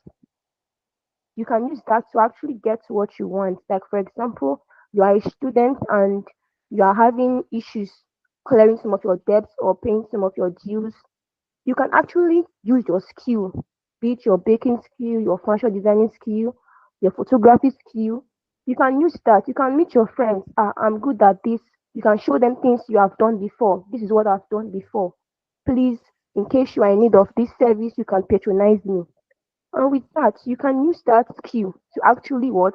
You can use that to actually get to what you want. Like for example, you are a student and you are having issues clearing some of your debts or paying some of your dues. You can actually use your skill, be it your baking skill, your fashion designing skill, your photography skill. You can use that. You can meet your friends. I'm good at this. You can show them things you have done before. This is what I've done before. Please, in case you are in need of this service, you can patronize me. And with that, you can use that skill to actually what?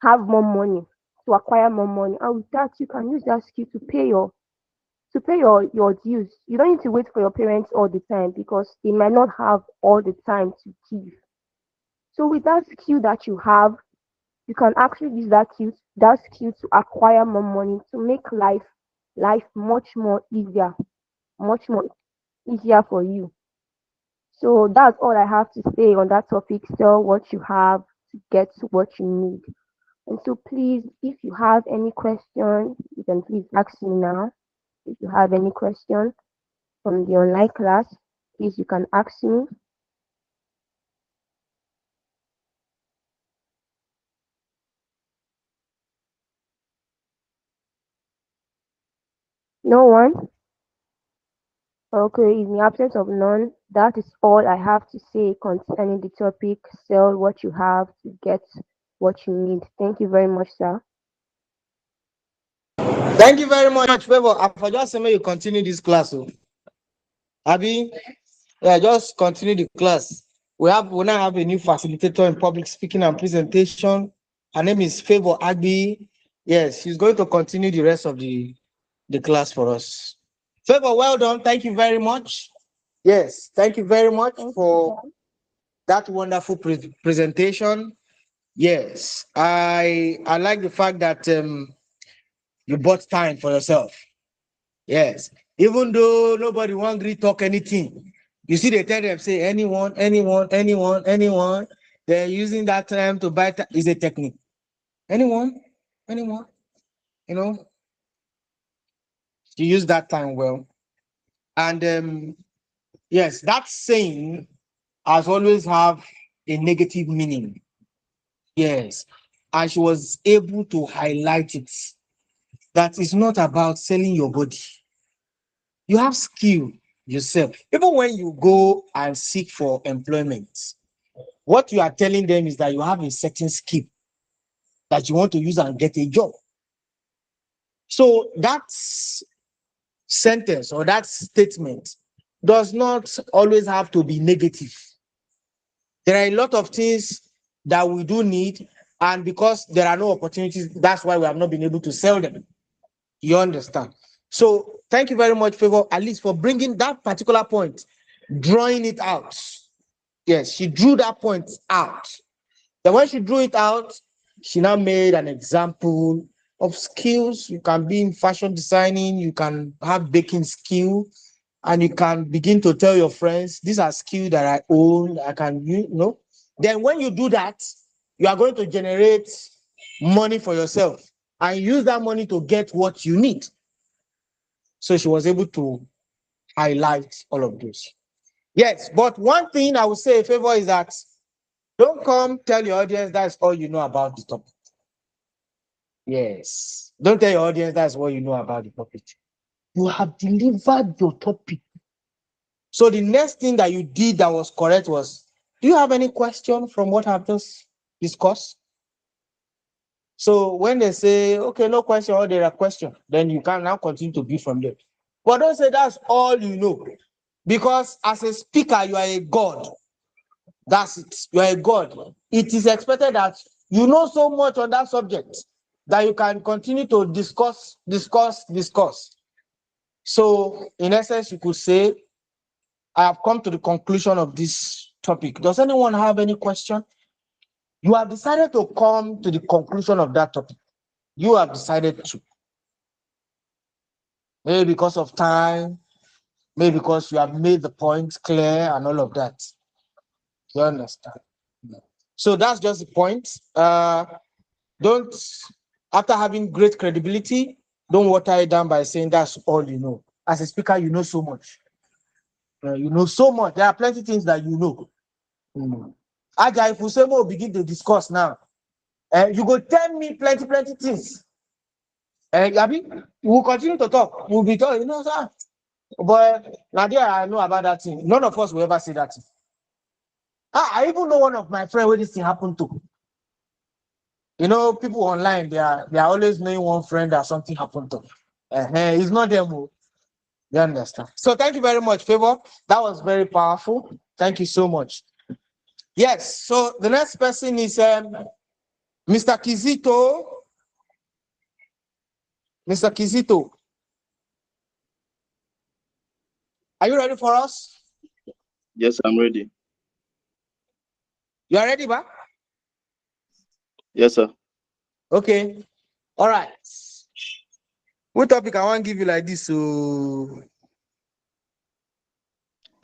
Have more money, to acquire more money. And with that, you can use that skill to pay your dues. You don't need to wait for your parents all the time because they might not have all the time to give. So with that skill that you have, you can actually use that skill to acquire more money to make life much more easier, much more. easier for you. So that's all I have to say on that topic. Sell what you have to get what you need. And so please, if you have any question, you can please ask me now. If you have any question from the online class, please you can ask me. No one? Okay, in the absence of none, that is all I have to say concerning the topic. Sell what you have to get what you need. Thank you very much, sir. Thank you very much, Favor. I for just say you continue this class. Oh. Abi, yeah, just continue the class. We now have a new facilitator in public speaking and presentation. Her name is Favor Agbi. Yes, she's going to continue the rest of the class for us. Favor, well done. Thank you very much. Yes, thank you very much for that wonderful presentation. Yes, I like the fact that you bought time for yourself. Yes, even though nobody wants to talk anything, you see they tell them say anyone, they're using that time to buy time is a technique. Anyone, you know, you use that time well. And yes, that saying has always have a negative meaning. Yes, and she was able to highlight it. That is not about selling your body. You have skill yourself. Even when you go and seek for employment, what you are telling them is that you have a certain skill that you want to use and get a job. So that sentence or that statement does not always have to be negative. There are a lot of things that we do need, and because there are no opportunities, that's why we have not been able to sell them. You understand? So thank you very much, Favor, at least for bringing that particular point, drawing it out. Yes, she drew that point out. Then when she drew it out, she now made an example of skills. You can be in fashion designing, you can have baking skill, and you can begin to tell your friends, these are skills that I own, I can, you know. Then when you do that, you are going to generate money for yourself and use that money to get what you need. So she was able to highlight all of this. Yes, but one thing I would say in favor is that don't come tell your audience that's all you know about the topic. Yes, don't tell your audience that's what you know about the topic. You have delivered your topic. So the next thing that you did that was correct was, do you have any question from what I've just discussed? So when they say, okay, no question, or there are questions, then you can now continue to build from there. But don't say that's all you know. Because as a speaker, you are a god. That's it. You are a god. It is expected that you know so much on that subject that you can continue to discuss. So in essence, you could say, I have come to the conclusion of this topic. Does anyone have any question? You have decided to come to the conclusion of that topic. You have decided to. Maybe because of time, maybe because you have made the point clear and all of that. You understand? So that's just the point. Don't, after having great credibility, don't water it down by saying that's all you know. As a speaker, you know so much. You know so much. There are plenty of things that you know. Aja, if Usemo begin to discuss now, you go tell me plenty things. Yabi, we'll continue to talk. We'll be talking, you know, sir. But Nadia, I know about that thing. None of us will ever say that thing. I even know one of my friends where this thing happened to. You know, people online, they are always knowing one friend that something happened to. It's not them. Oh. You understand? So thank you very much, Favor. That was very powerful. Thank you so much. Yes, so the next person is Mr. Kizito. Mr. Kizito, are you ready for us? Yes, I'm ready. You are ready, ba? Yes, sir. Okay. All right. What topic I want to give you like this? So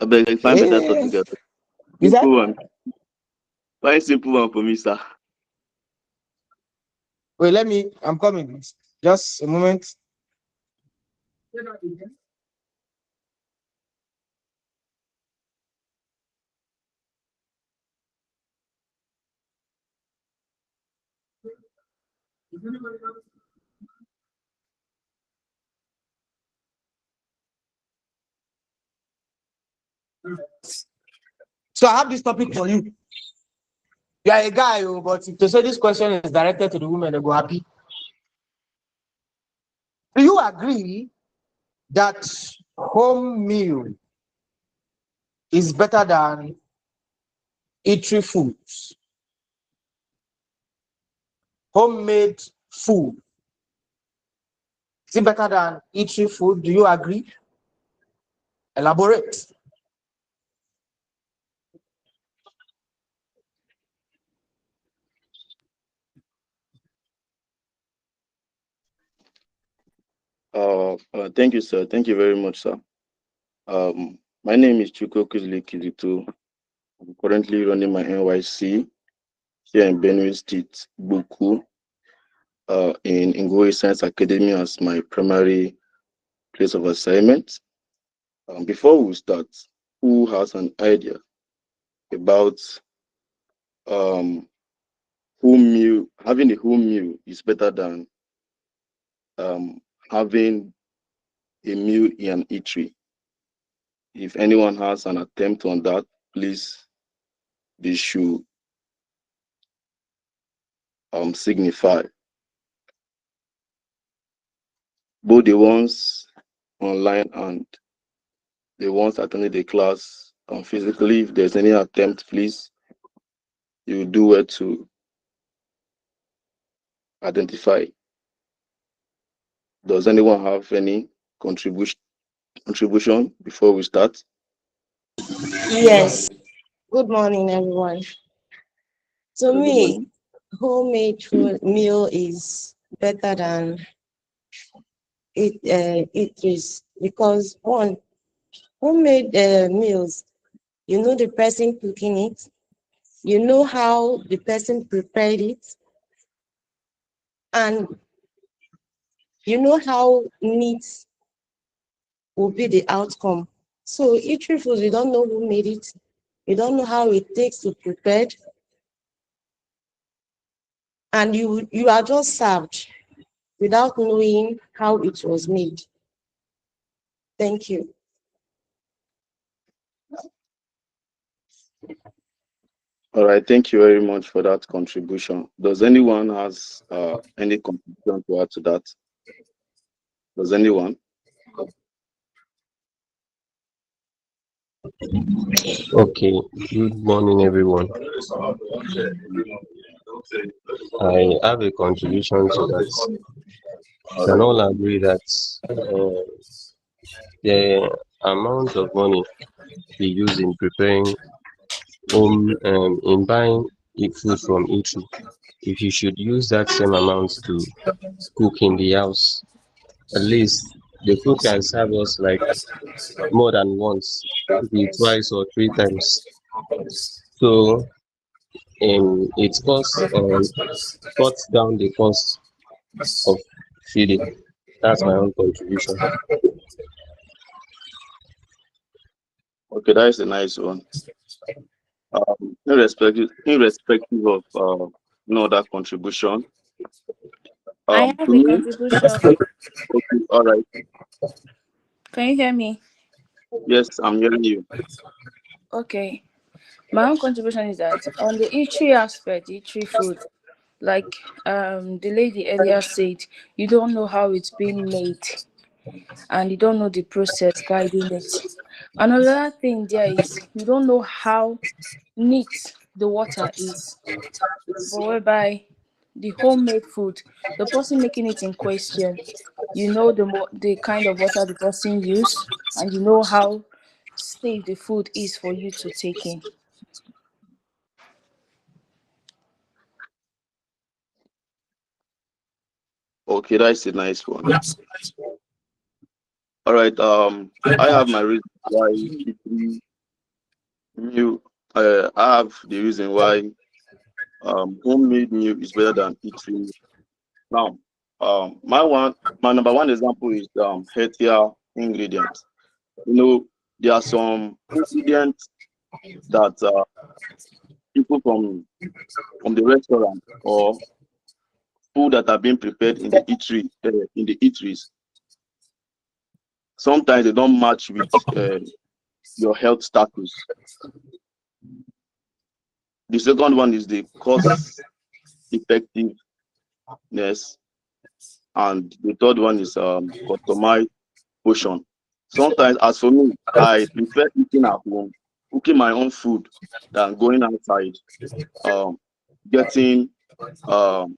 I beg, find better thought Eh, together. is that? Simple one. Find simple one for me, sir. Wait, I'm coming. Just a moment. So I have this topic for you. You are a guy, oh, but if they say this question is directed to the women, they go happy. Do you agree that home meal is better than eatery foods? Homemade food is it better than eatery food? Do you agree? Elaborate. Thank you, sir. Thank you very much, sir. My name is Chuko Kizli Kizito. I'm currently running my NYC here in Benue State, Buku, in Ngoe Science Academy as my primary place of assignment. Before we start, who has an idea about home meal? Having a home meal is better than having a meal in an eatery. If anyone has an attempt on that, please they should signify. Both the ones online and the ones attending the class physically. If there's any attempt, please you do it to identify. Does anyone have any contribution before we start? Yes. Good morning, everyone. To Good me, morning. homemade food meal is better than it is because one homemade meals, you know the person cooking it, you know how the person prepared it, and you know how neat will be the outcome. So eatery food, you don't know who made it, you don't know how it takes to prepare, and you are just served without knowing how it was made. Thank you. All right, thank you very much for that contribution. Does anyone has any contribution to add to that? Does anyone? Okay, good morning, everyone. I have a contribution to that. We can all agree that the amount of money we use in preparing home, in buying food from eatery, if you should use that same amount to cook in the house, at least the food can serve us like more than once, maybe twice or three times. So it cuts down the cost of feeding. That's my own contribution. Okay, that is a nice one. Irrespective of no other contribution. I have To a me, contribution. okay, all right. Can you hear me? Yes, I'm hearing you. Okay. My own contribution is that on the eatery aspect, eatery food, like the lady earlier said, you don't know how it's being made and you don't know the process guiding it. Another thing there is you don't know how neat the water is. But whereby the homemade food, the person making it in question, you know the kind of water the person used, and you know how safe the food is for you to take in. Okay, that's a nice one. All right. I have my reason why eatery meal, I have the reason why homemade meal is better than eating. Now, my number one example is healthier ingredients. You know, there are some ingredients that people from the restaurant or food that are being prepared in the eateries, sometimes they don't match with your health status. The second one is the cost effectiveness, and the third one is customized portion. Sometimes, as for me, I prefer eating at home, cooking my own food than going outside, getting um,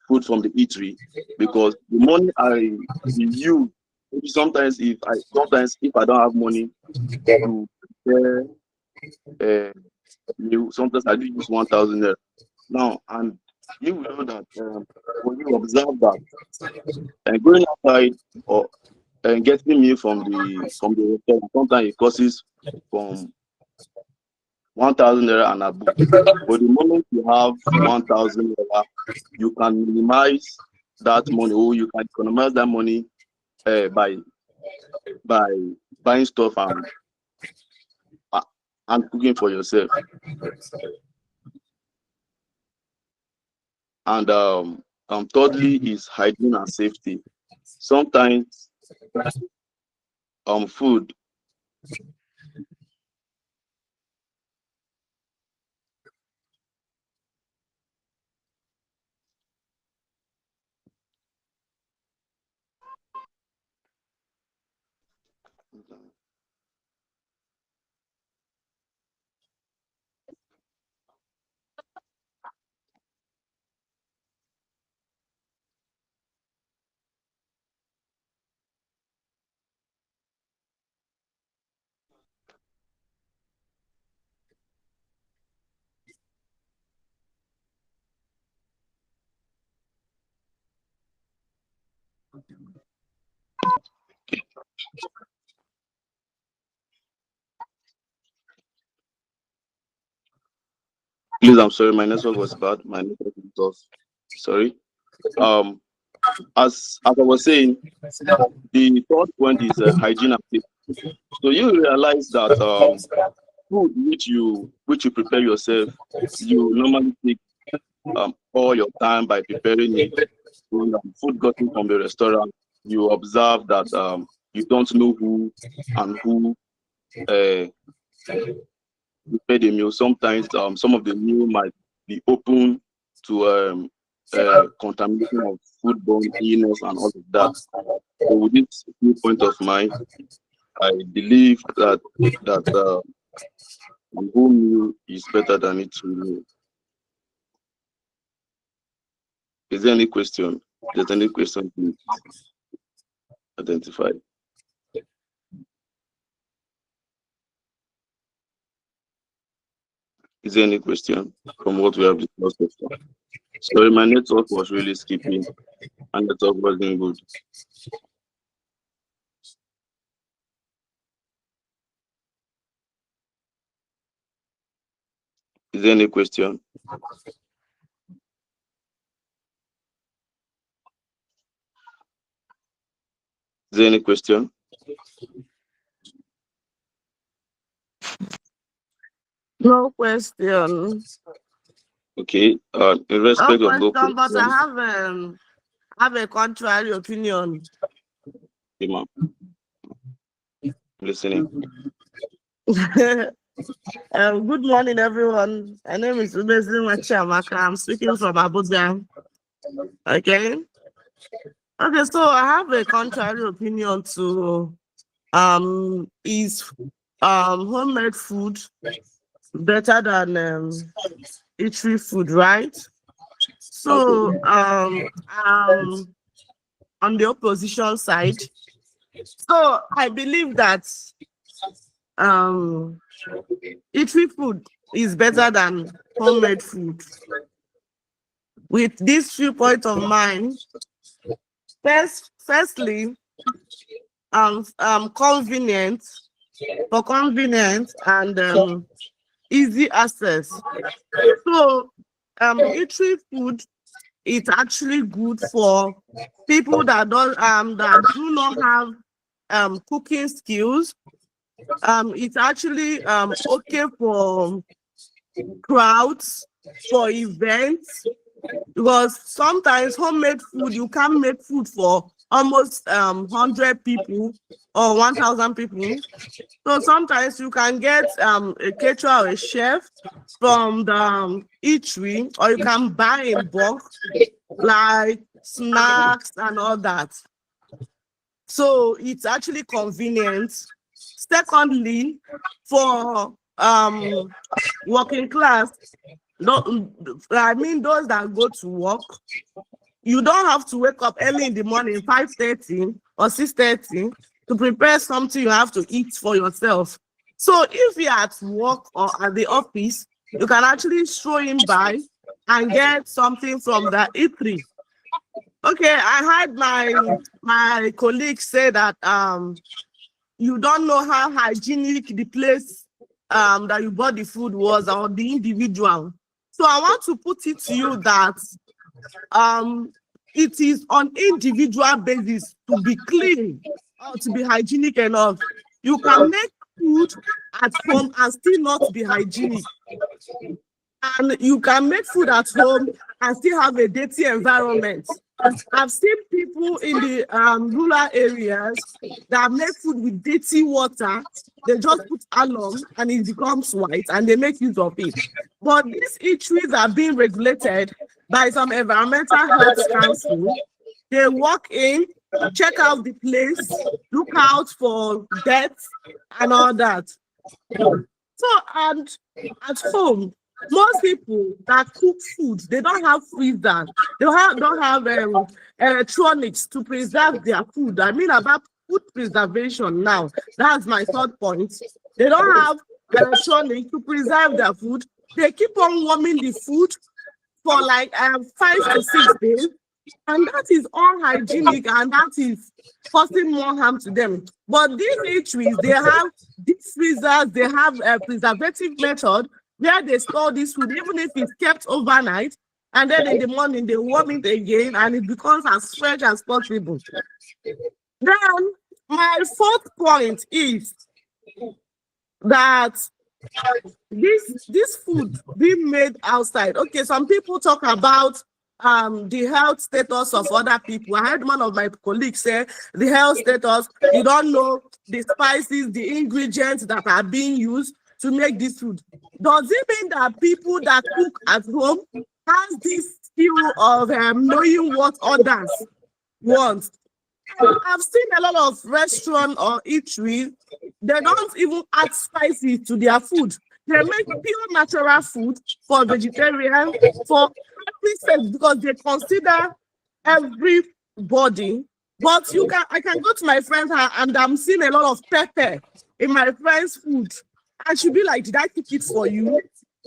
food from the eatery, because the money I use, maybe sometimes if I don't have money to prepare meal, sometimes I do use 1,000 naira. Now, and you will know that when you observe that and going outside or getting meal from the restaurant, sometimes it costs from 1,000 naira and above. But the moment you have 1,000 naira, you can minimize that money, or you can economize that money by buying stuff and cooking for yourself. And thirdly is hygiene and safety. Sometimes food Please, I'm sorry, my network was bad. My network was off. Sorry. Um, as I was saying, the third point is hygiene and safety. So you realize that food which you prepare yourself, you normally take all your time by preparing it. When food gotten from the restaurant, you observe that you don't know who and who prepare the meal. Sometimes some of the meal might be open to contamination of foodborne illness and all of that. So with this new point of mine, I believe that home meal is better than eating meal. Is there any question? Is there any question, please identify? Is there any question from what we have discussed so far? Sorry, my network was really skipping and the network wasn't good. Is there any question? Is there any question? No question. Okay. In respect of no question, but I question, have a contrary opinion. okay, ma'am. Listening. Good morning, everyone. My name is Ubezin Wachiamaka. I'm speaking from Abuja. Okay. Okay, so I have a contrary opinion to is homemade food better than eatery food, right? So on the opposition side, so I believe that eatery food is better than homemade food. With this few points of mine, firstly, convenient. for convenience and easy access. So eatery food is actually good for people that do not have cooking skills. It's actually okay for crowds, for events, because sometimes homemade food, you can make food for almost 100 people or 1,000 people. So sometimes you can get a caterer or a chef from the eatery, or you can buy in bulk, like snacks and all that. So it's actually convenient. Secondly, for working class, I mean those that go to work, you don't have to wake up early in the morning, 5:30 or 6:30, to prepare something you have to eat for yourself. So if you're at work or at the office, you can actually stroll in by and get something from the eatery. Okay, I heard my colleague say that you don't know how hygienic the place that you bought the food was, or the individual. So I want to put it to you that it is on individual basis to be clean or to be hygienic enough. You can make food at home and still not be hygienic. And you can make food at home and still have a dirty environment. I've seen people in the rural areas that make food with dirty water. They just put alum and it becomes white and they make use of it. But these eateries are being regulated by some environmental health council. They walk in, check out the place, look out for deaths and all that. So and at home, most people that cook food, they don't have freezer. They don't have electronics to preserve their food. I mean about food preservation now. That's my third point. They don't have electronics to preserve their food. They keep on warming the food for like 5 to 6 days. And that is unhygienic and that is causing more harm to them. But these eateries, they have deep freezers, they have a preservative method where they store this food, even if it's kept overnight, and then in the morning they warm it again and it becomes as fresh as possible. Then my fourth point is that this food being made outside. Okay, some people talk about the health status of other people. I heard one of my colleagues say the health status, you don't know the spices, the ingredients that are being used to make this food. Does it mean that people that cook at home has this skill of knowing what others want? I've seen a lot of restaurants or eateries, they don't even add spices to their food. They make pure natural food for vegetarian, for every sex, because they consider everybody. But I can go to my friend's house and I'm seeing a lot of pepper in my friend's food. And she'll be like, did I cook it for you?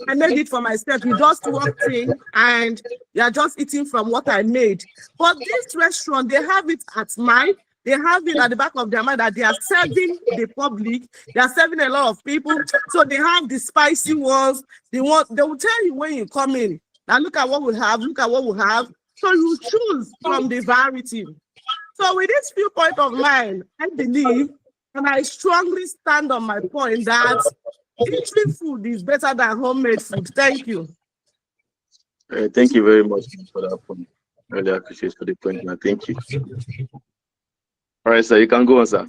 I made it for myself. You just walked in and you're just eating from what I made. But this restaurant, they have it at mind. They have it at the back of their mind that they are serving the public. They are serving a lot of people. So they have the spicy ones. They will tell you when you come in. Now look at what we have, look at what we have. So you choose from the variety. So with this viewpoint of mine, I believe, and I strongly stand on my point that eatery food is better than homemade food. Thank you. Thank you very much for that point. I really appreciate for the point. Thank you. All right, sir, you can go on, sir.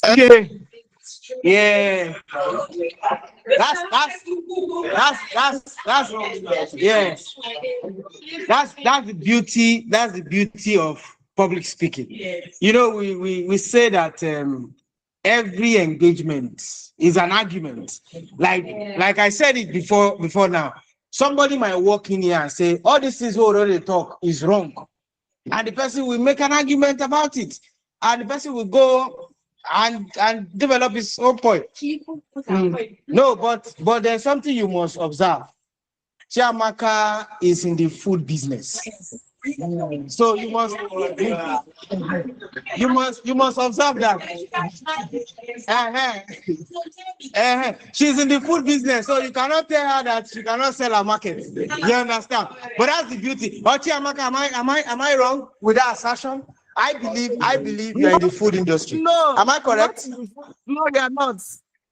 Okay. Yeah. That's the beauty. That's the beauty of public speaking. Yes. You know, we say that every engagement is an argument. Like I said it before now. Somebody might walk in here and say, all this is what already talk is wrong. And the person will make an argument about it. And the person will go and develop his own point. No, but there's something you must observe. Chiamaka is in the food business. So you must observe that. She's in the food business, so you cannot tell her that she cannot sell her market. You understand? But that's the beauty. Chiamaka, am I wrong with that assertion? I believe you are in the food industry. No, Am I correct? No, you're not.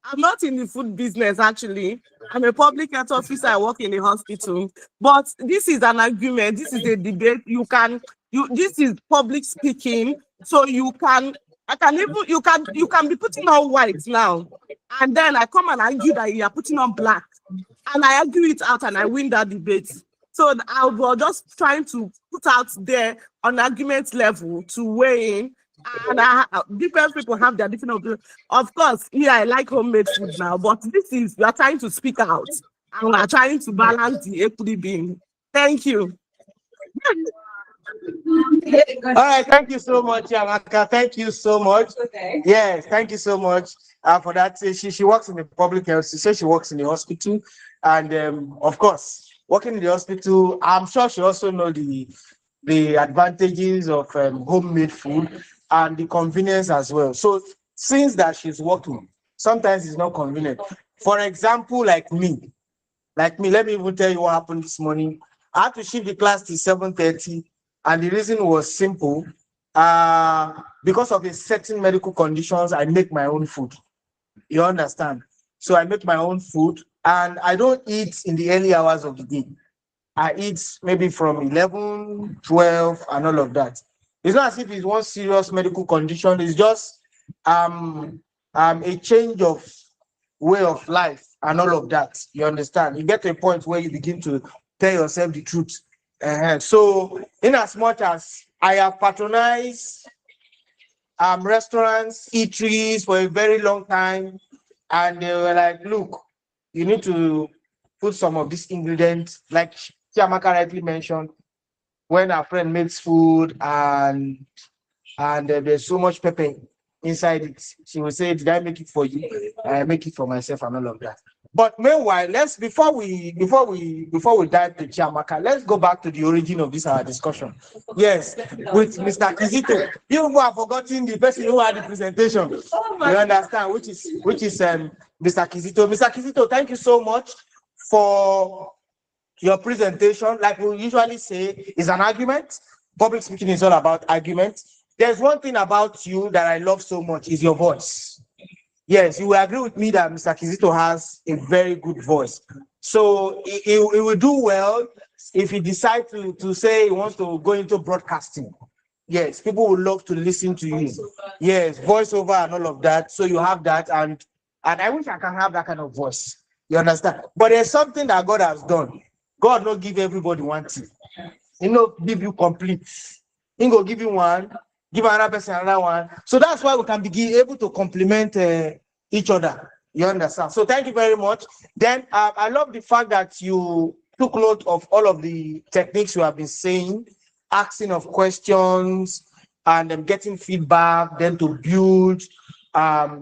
I'm not in the food business, actually. I'm a public health officer. I work in the hospital. But this is an argument. This is a debate. This is public speaking. So you can be putting on white now. And then I come and argue that you are putting on black. And I argue it out and I win that debate. So I was just trying to put out there on argument level to weigh in. And different people have their different opinions. Of course, I like homemade food now, but we are trying to speak out and we are trying to balance the equity being. Thank you. All right, thank you so much, Chiamaka. Thank you so much. Okay. Yes, thank you so much for that. She works in the public health. She says she works in the hospital, and of course, working in the hospital, I'm sure she also knows the advantages of homemade food and the convenience as well. So since that she's working, sometimes it's not convenient. For example, like me, let me even tell you what happened this morning. I had to shift the class to 7:30, and the reason was simple. Because of a certain medical conditions, I make my own food. You understand? So I make my own food, and I don't eat in the early hours of the day. I eat maybe from 11, 12, and all of that. It's not as if it's one serious medical condition. It's just a change of way of life and all of that. You understand? You get to a point where you begin to tell yourself the truth. So, in as much as I have patronized restaurants, eateries for a very long time, and they were like, look, you need to put some of these ingredients, like Chiamaka rightly mentioned, when our friend makes food and there's so much pepper inside it, she will say, did I make it for you? I make it for myself and all of that. But meanwhile, before we dive to Chiamaka, let's go back to the origin of this our discussion. Yes, with Mr. Kizito. You have forgotten the person who had the presentation. You understand, which is Mr. Kizito. Mr. Kizito, thank you so much for your presentation. Like we usually say, is an argument. Public speaking is all about argument. There's one thing about you that I love so much is your voice. Yes, you will agree with me that Mr. Kizito has a very good voice. So he will do well if he decides to say he wants to go into broadcasting. Yes, people will love to listen to you. Yes, voiceover and all of that. So you have that, and I wish I can have that kind of voice. You understand? But there's something that God has done. God not give everybody one thing. He not give you complete. He go give you one, give another person another one. So that's why we can be able to complement each other. You understand? So thank you very much. Then I love the fact that you took note of all of the techniques you have been saying, asking of questions and getting feedback, then to build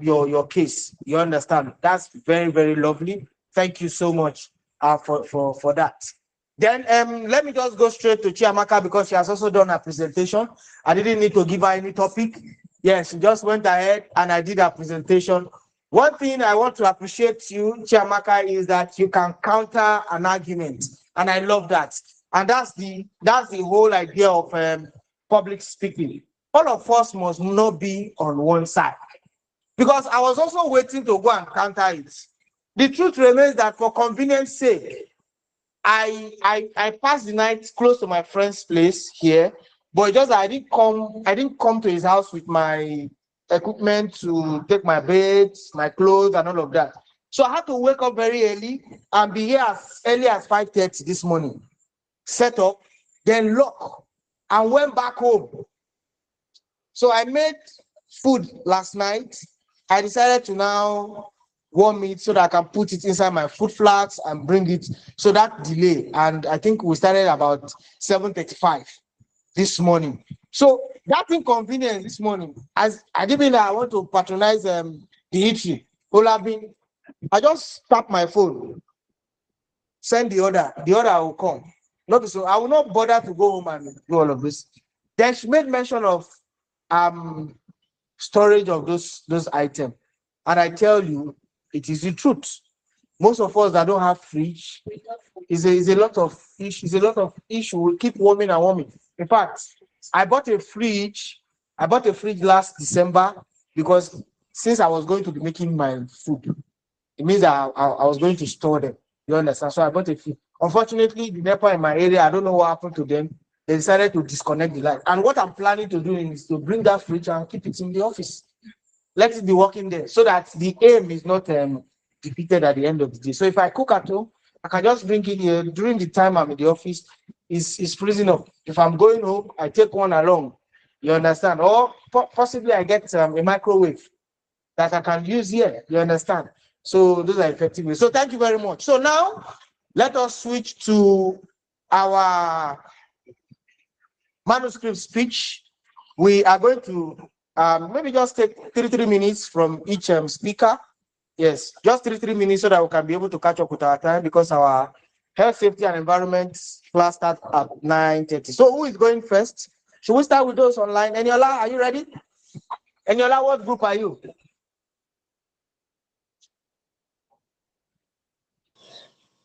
your case. You understand? That's very, very lovely. Thank you so much for that. Then let me just go straight to Chiamaka because she has also done her presentation. I didn't need to give her any topic. Yes, she just went ahead and I did her presentation. One thing I want to appreciate you, Chiamaka, is that you can counter an argument, and I love that. And that's the whole idea of public speaking. All of us must not be on one side, because I was also waiting to go and counter it. The truth remains that for convenience sake, I passed the night close to my friend's place here, but just I didn't come to his house with my equipment to take my beds, my clothes, and all of that. So I had to wake up very early and be here as early as 5:30 this morning. Set up, then lock, and went back home. So I made food last night. I decided to now warm it so that I can put it inside my food flasks and bring it. So that delay, and I think we started about 7:35 this morning. So that inconvenience this morning, as I didn't know I want to patronize the eatery. I just tap my phone, send the order will come. Not so I will not bother to go home and do all of this. Then she made mention of storage of those items. And I tell you, it is the truth. Most of us that don't have fridge is a lot of fish, is a lot of issue. We keep warming and warming. In fact, I bought a fridge last December because since I was going to be making my food, it means I was going to store them. You understand? So I bought a fridge. Unfortunately, the NEPA in my area, I don't know what happened to them. They decided to disconnect the light. And what I'm planning to do is to bring that fridge and keep it in the office. Let it be working there so that the aim is not defeated at the end of the day. So if I cook at home, I can just bring it here during the time I'm in the office. It's freezing up. If I'm going home, I take one along. You understand? Or possibly I get a microwave that I can use here. You understand? So those are effective ways. So thank you very much. So now let us switch to our manuscript speech. We are going to maybe just take 3 minutes from each speaker. Yes, just 3 minutes so that we can be able to catch up with our time because our health, safety, and environment class starts at 9:30. So who is going first? Should we start with those online? Eniola, are you ready? Eniola, what group are you?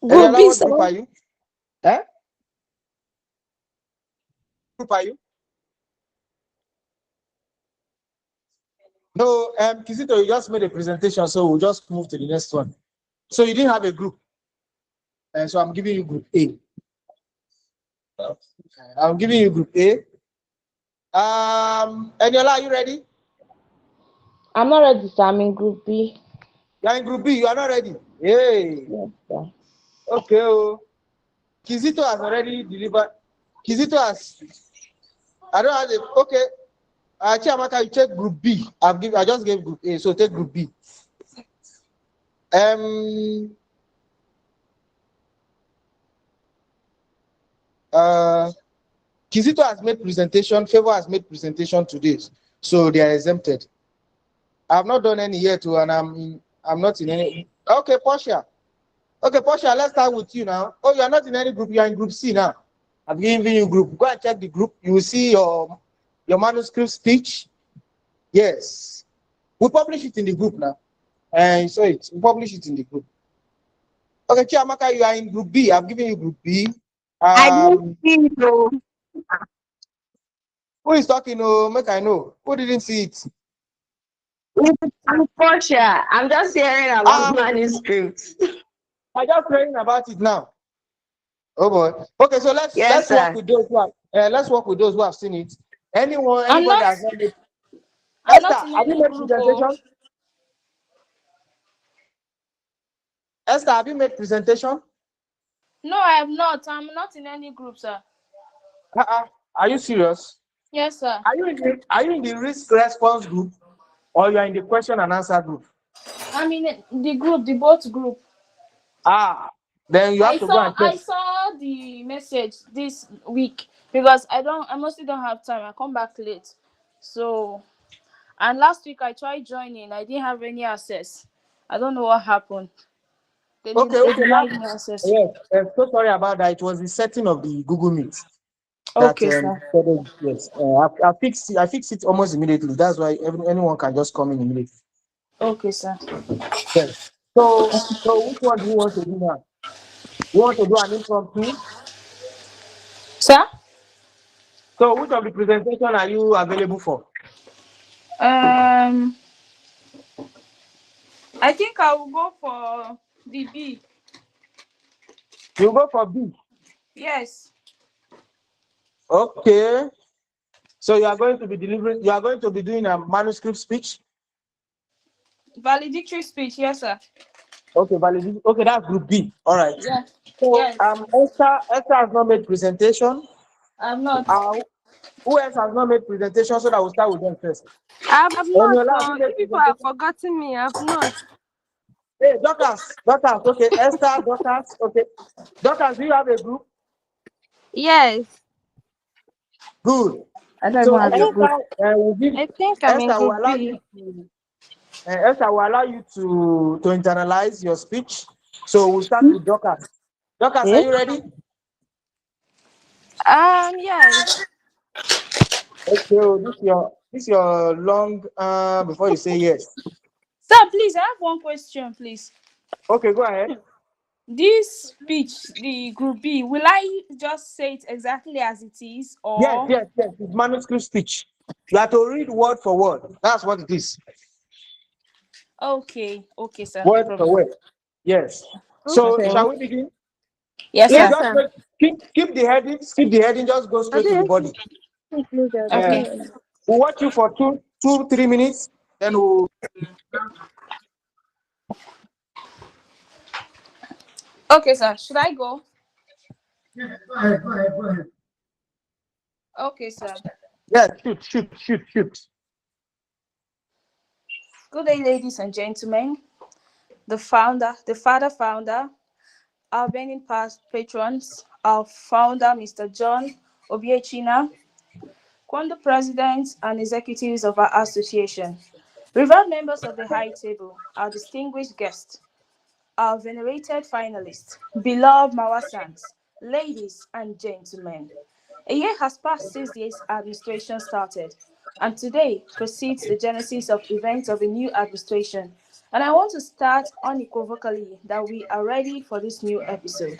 Eniola, what group are you? Eh? Group are you? No, Kizito, you just made a presentation, so we'll just move to the next one. So you didn't have a group. So I'm giving you group A. I'm giving you group A. Eniola, are you ready? I'm not ready, sir. I'm in group B. You're in group B, you are not ready. Hey. Yes, sir. Okay. Oh. Kizito has already delivered. Kizito has. I don't have it. Okay. Chiamaka, you take group B. I just gave group A, so take group B. Kizito has made presentation. Favor has made presentation today, so they are exempted. I have not done any yet, and I'm not in any. Okay, Portia. Okay, Portia, let's start with you now. Oh, you are not in any group. You are in group C now. I've given you group. Go and check the group. You will see your manuscript speech. Yes, we publish it in the group now. And so we publish it in the group. Okay, Chiamaka, you are in group B. I've given you group B. I didn't see it, though. Who is talking? Oh, make I know. Who didn't see it? I'm Portia. I'm just hearing about manuscripts. I'm just hearing about it now. Oh boy. Okay, so let's work with those who have who have seen it. Anybody has not made. Esther, have you made presentation? Esther, have you made presentation? No, I have not. I'm not in any group, sir. Are you serious? Yes, sir. Are you in the risk response group or you are in the question and answer group? I'm in the group, the both group. Then you have to go and check. I saw the message this week because I mostly don't have time. I come back late. So, and last week I tried joining. I didn't have any access. I don't know what happened. They denied me access. Yes, so sorry about that. It was the setting of the Google Meet. Okay, sir. Yes, I fixed it almost immediately. That's why anyone can just come in immediately. Okay, sir. Yes. So which one do you want to do now? You want to do an impromptu? Sir? So which of the presentation are you available for? I think I will go for the B. You go for B? Yes. Okay. So you are going to be doing a manuscript speech? Valedictory speech, yes, sir. Okay, okay, that's group B. All right. Yeah. So yes. Esther has not made presentation. I'm not. Who else has not made presentation so that we'll start with them first? I've not. People have forgotten me. I've not. Hey, Dorcas, okay. Esther, Dorcas, okay. Dorcas, do you have a group? Yes. Good. I don't have a group. I think I'm in group B. Esther will allow you to internalize your speech. So we'll start with Dorcas. Dorcas, are you ready? Yes. Okay, oh, this your long before you say yes. Sir, please, I have one question, please. Okay, go ahead. This speech, the group B, will I just say it exactly as it is, Yes, or yes, yes. It's manuscript speech. You have to read word for word. That's what it is. okay, sir, no Word for problem. word. Yes. So Okay. shall we begin? Yes, Please sir. Yes, just sir. keep the heading, skip the heading, just go I straight to the did body. include that. Uh, Okay. we'll watch you for 3 minutes, then we'll Okay, sir. Should I go? Okay, sir. yes, shoot. Good day, ladies and gentlemen. The founder, our Benin past patrons, our founder, Mr. John Obiechina, Kwando presidents and executives of our association, revered members of the high table, our distinguished guests, our venerated finalists, beloved Mawasans, ladies and gentlemen. A year has passed since this administration started, and today proceeds the genesis of events of a new administration. And I want to start unequivocally that we are ready for this new episode.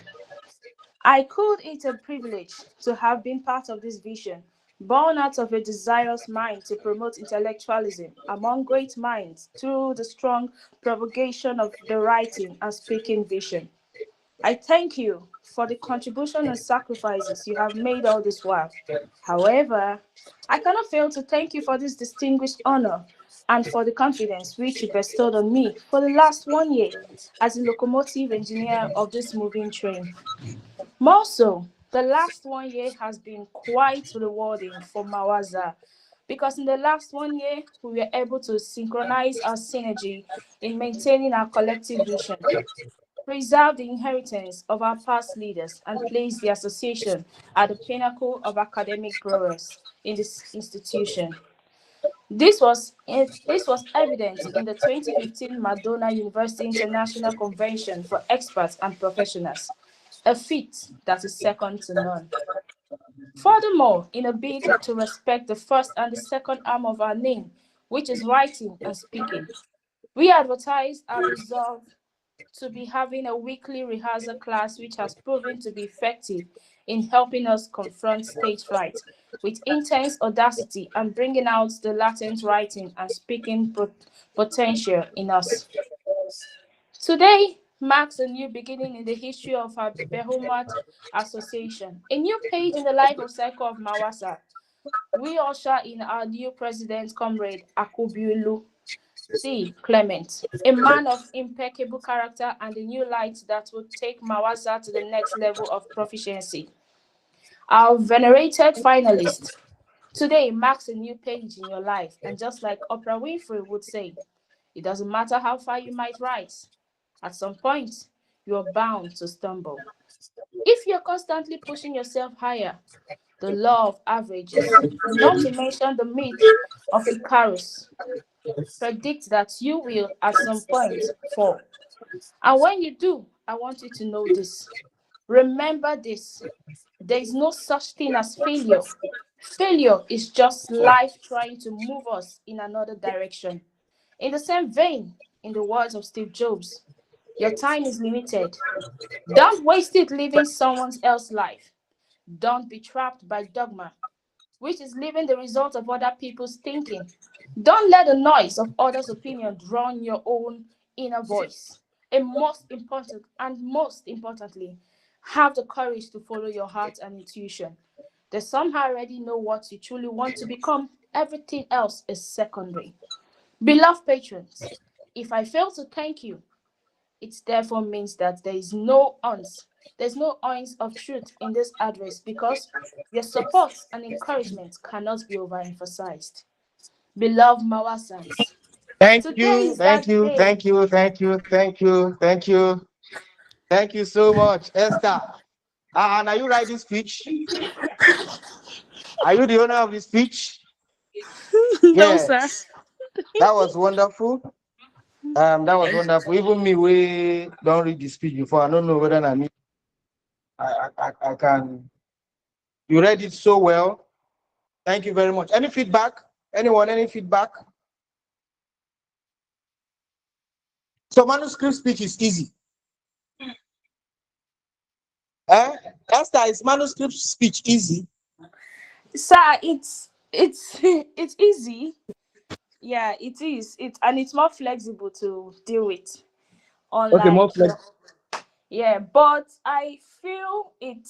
I called it a privilege to have been part of this vision, born out of a desirous mind to promote intellectualism among great minds through the strong propagation of the writing and speaking vision. I thank you for the contribution and sacrifices you have made all this while. However, I cannot fail to thank you for this distinguished honor and for the confidence which you bestowed on me for the last 1 year as the locomotive engineer of this moving train. More so, the last 1 year has been quite rewarding for Mawaza because in the last 1 year, we were able to synchronize our synergy in maintaining our collective vision, preserve the inheritance of our past leaders, and place the association at the pinnacle of academic progress in this institution. This was evident in the 2015 Madonna University International Convention for Experts and Professionals, a feat that is second to none. Furthermore, in a bid to respect the first and the second arm of our name, which is writing and speaking, we advertise our resolve to be having a weekly rehearsal class which has proven to be effective in helping us confront stage fright with intense audacity and bringing out the latent writing and speaking potential in us. Today marks a new beginning in the history of our Behemoth Association, a new page in the life of Cycle of Mawasa. We usher in our new president, Comrade Akubiulu C. Clement, a man of impeccable character and a new light that will take Mawasa to the next level of proficiency. Our venerated finalist, today marks a new page in your life, and just like Oprah Winfrey would say, it doesn't matter how far you might rise, at some point, you are bound to stumble. If you're constantly pushing yourself higher, the law of averages, not to mention the myth of Icarus, predicts that you will at some point fall. And when you do, I want you to know this. Remember this. There is no such thing as failure. Failure is just life trying to move us in another direction. In the same vein, in the words of Steve Jobs, your time is limited. Don't waste it living someone else's life. Don't be trapped by dogma, which is living the result of other people's thinking. Don't let the noise of others' opinion drown your own inner voice. And most importantly, have the courage to follow your heart and intuition. They somehow already know what you truly want to become. Everything else is secondary. Beloved patrons, if I fail to thank you, it therefore means that there's no ounce of truth in this address because your support and encouragement cannot be overemphasized. Beloved Mawasans, Thank today you, is thank that you, day. thank you, thank you, thank you, thank you, thank you so much, Esther. And are you writing speech? Are you the owner of the speech? No, sir. Yes. That was wonderful. That was wonderful. Even me, we don't read the speech before. I don't know whether I can You read it so well. Thank you very much. Any feedback? Anyone, any feedback? So manuscript speech is easy. Esther, is manuscript speech easy? Sir, it's it's easy. Yeah, it is. It's more flexible to deal with. Okay, more Unlike flexible. yeah, but I feel it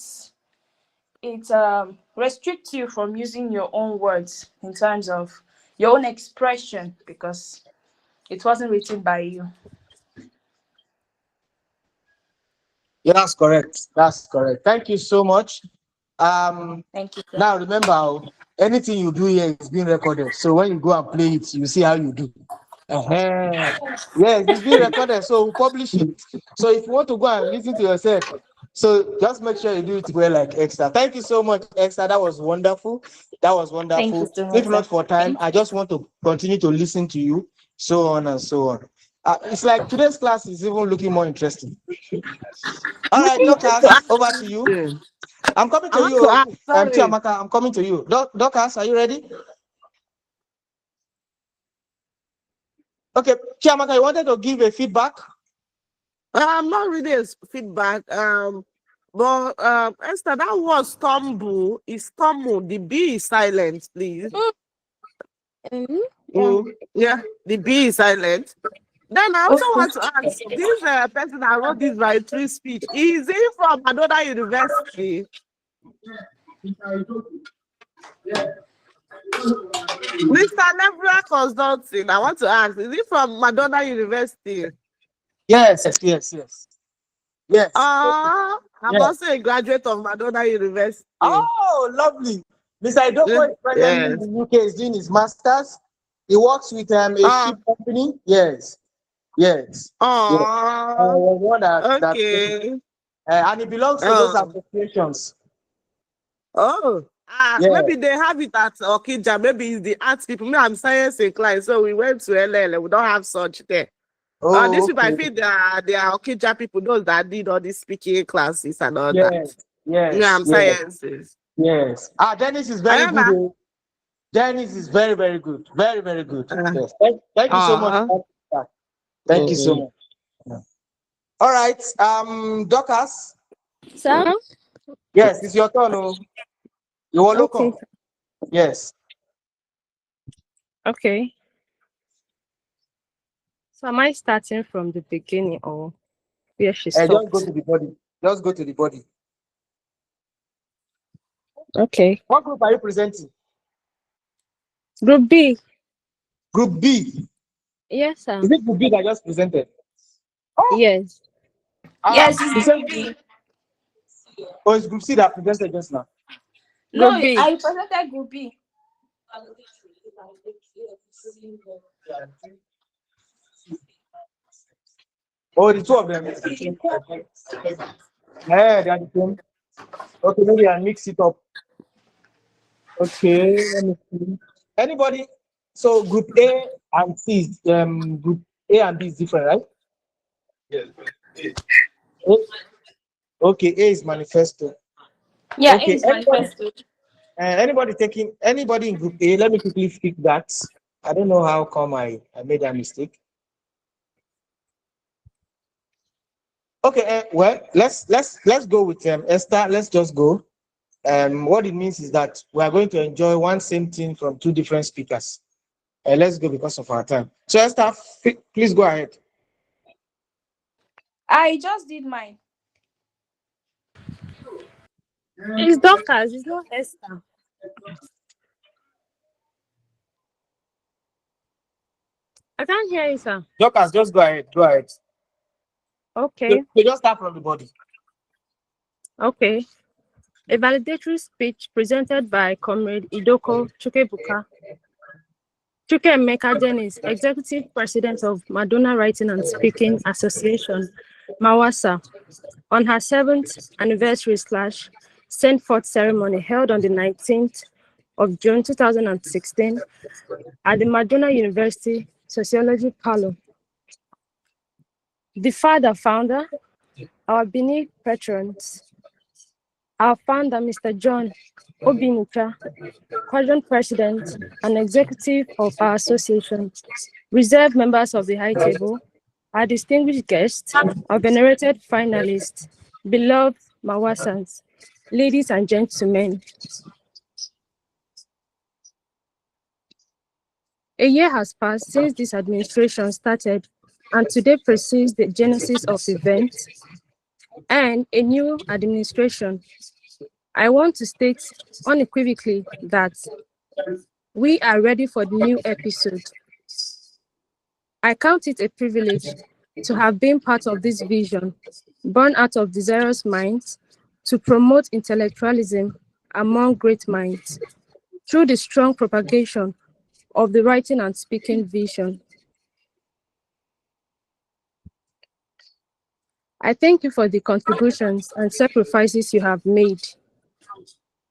restricts you from using your own words in terms of your own expression because it wasn't written by you. Yeah, that's correct. That's correct. Thank you so much. Thank you, sir. Now remember, anything you do here is being recorded. So when you go and play it, you see how you do. Yes, it's being recorded, so we'll publish it. So if you want to go and listen to yourself, so just make sure you do it well like Esther. Thank you so much, Esther. That was wonderful. That was Thank you wonderful. so much, If not sir. for time, I just want to continue to listen to you, so on and so on. It's like today's class is even looking more interesting. All right, Dorcas, over to you. I'm coming to I want you. to ask, sorry. Chiamaka, I'm coming to you. Dorcas, are you ready? Okay, Chiamaka, you wanted to give a feedback? Not really a feedback. But Esther, that word stumble is stumble. The B is silent, please. Yeah, the B is silent. Then I also want to ask this person that wrote this writerly speech. Is he from another university? Mr. Nebra Consulting, I want to ask, is he from Madonna University? Yes. I'm also a graduate of Madonna University. Oh, lovely. Mr. Idoko is presently in the UK, is doing his master's. He works with a ship company. Yes. Okay. And he belongs to those associations. Maybe they have it at Okija. Maybe it's the arts people. Me, I'm science inclined, so we went to LL. We don't have such there. These people, I feel they are Okija people, those that did all these speaking classes and all that. Yeah, I'm sciences. Yes. Dennis is very good. Dennis is very, very good. Very, very good. Yes. Thank you so much. Thank you so much. All right. Dorcas. Sir? Yes, it's your turn. You are welcome. Yes. Okay. So am I starting from the beginning or where she stopped? Just go to the body. Just go to the body. Okay. What group are you presenting? Group B. Group B. Yes, sir. Is it Group B that just presented? Yes. Yes, it's Group B. Oh, it's Group C that presented just now. No, Group B. I presented Group B. Oh, the two of them. Yeah, they are the same. Okay, maybe I'll mix it up. Okay, let me see. Anybody? So group A and C, group A and B is different, right? Yes. Okay, A is manifesto. Yeah, Okay, A is manifesto. Anybody in group A? Let me quickly fix that. I don't know how come I made that mistake. Okay, well, let's go with Esther. Let's just go. What it means is that we are going to enjoy one same thing from two different speakers. Let's go because of our time. So Esther, please go ahead. I just did mine. It's Dorcas, it's not Esther. I can't hear you, sir. Dorcas, just go ahead. Go ahead. Okay. So just start from the body. Okay. A valedictory speech presented by Comrade Idoko Chukwuebuka Chukwuemeka Dennis, Executive President of Madonna Writing and Speaking Association, Mawasa, on her 7th anniversary / send forth ceremony held on the 19th of June 2016 at the Madonna University Sociology Parlor. The founder, our beneath patrons, our founder, Mr. John Obinuka, current president and executive of our association, reserved members of the high table, our distinguished guests, our venerated finalists, beloved Mawasans, ladies and gentlemen. A year has passed since this administration started, and today precedes the genesis of events and a new administration. I want to state unequivocally that we are ready for the new episode. I count it a privilege to have been part of this vision, born out of desirous minds to promote intellectualism among great minds through the strong propagation of the writing and speaking vision. I thank you for the contributions and sacrifices you have made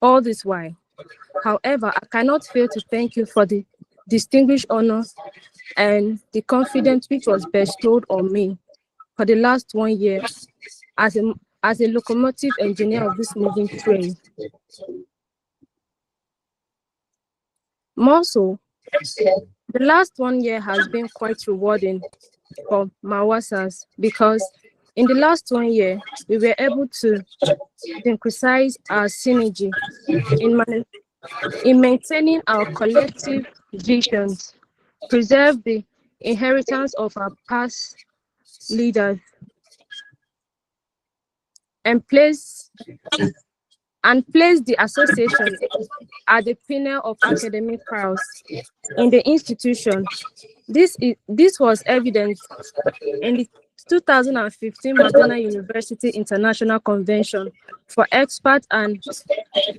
all this while. However, I cannot fail to thank you for the distinguished honor and the confidence which was bestowed on me for the last 1 year as a locomotive engineer of this moving train. More so, the last 1 year has been quite rewarding for Mawasas because in the last 1 year, we were able to synthesize our synergy in maintaining our collective visions, preserve the inheritance of our past leaders, and place the association at the pinnacle of academic prowess in the institution. This was evident in the 2015 Madonna University International Convention for Experts and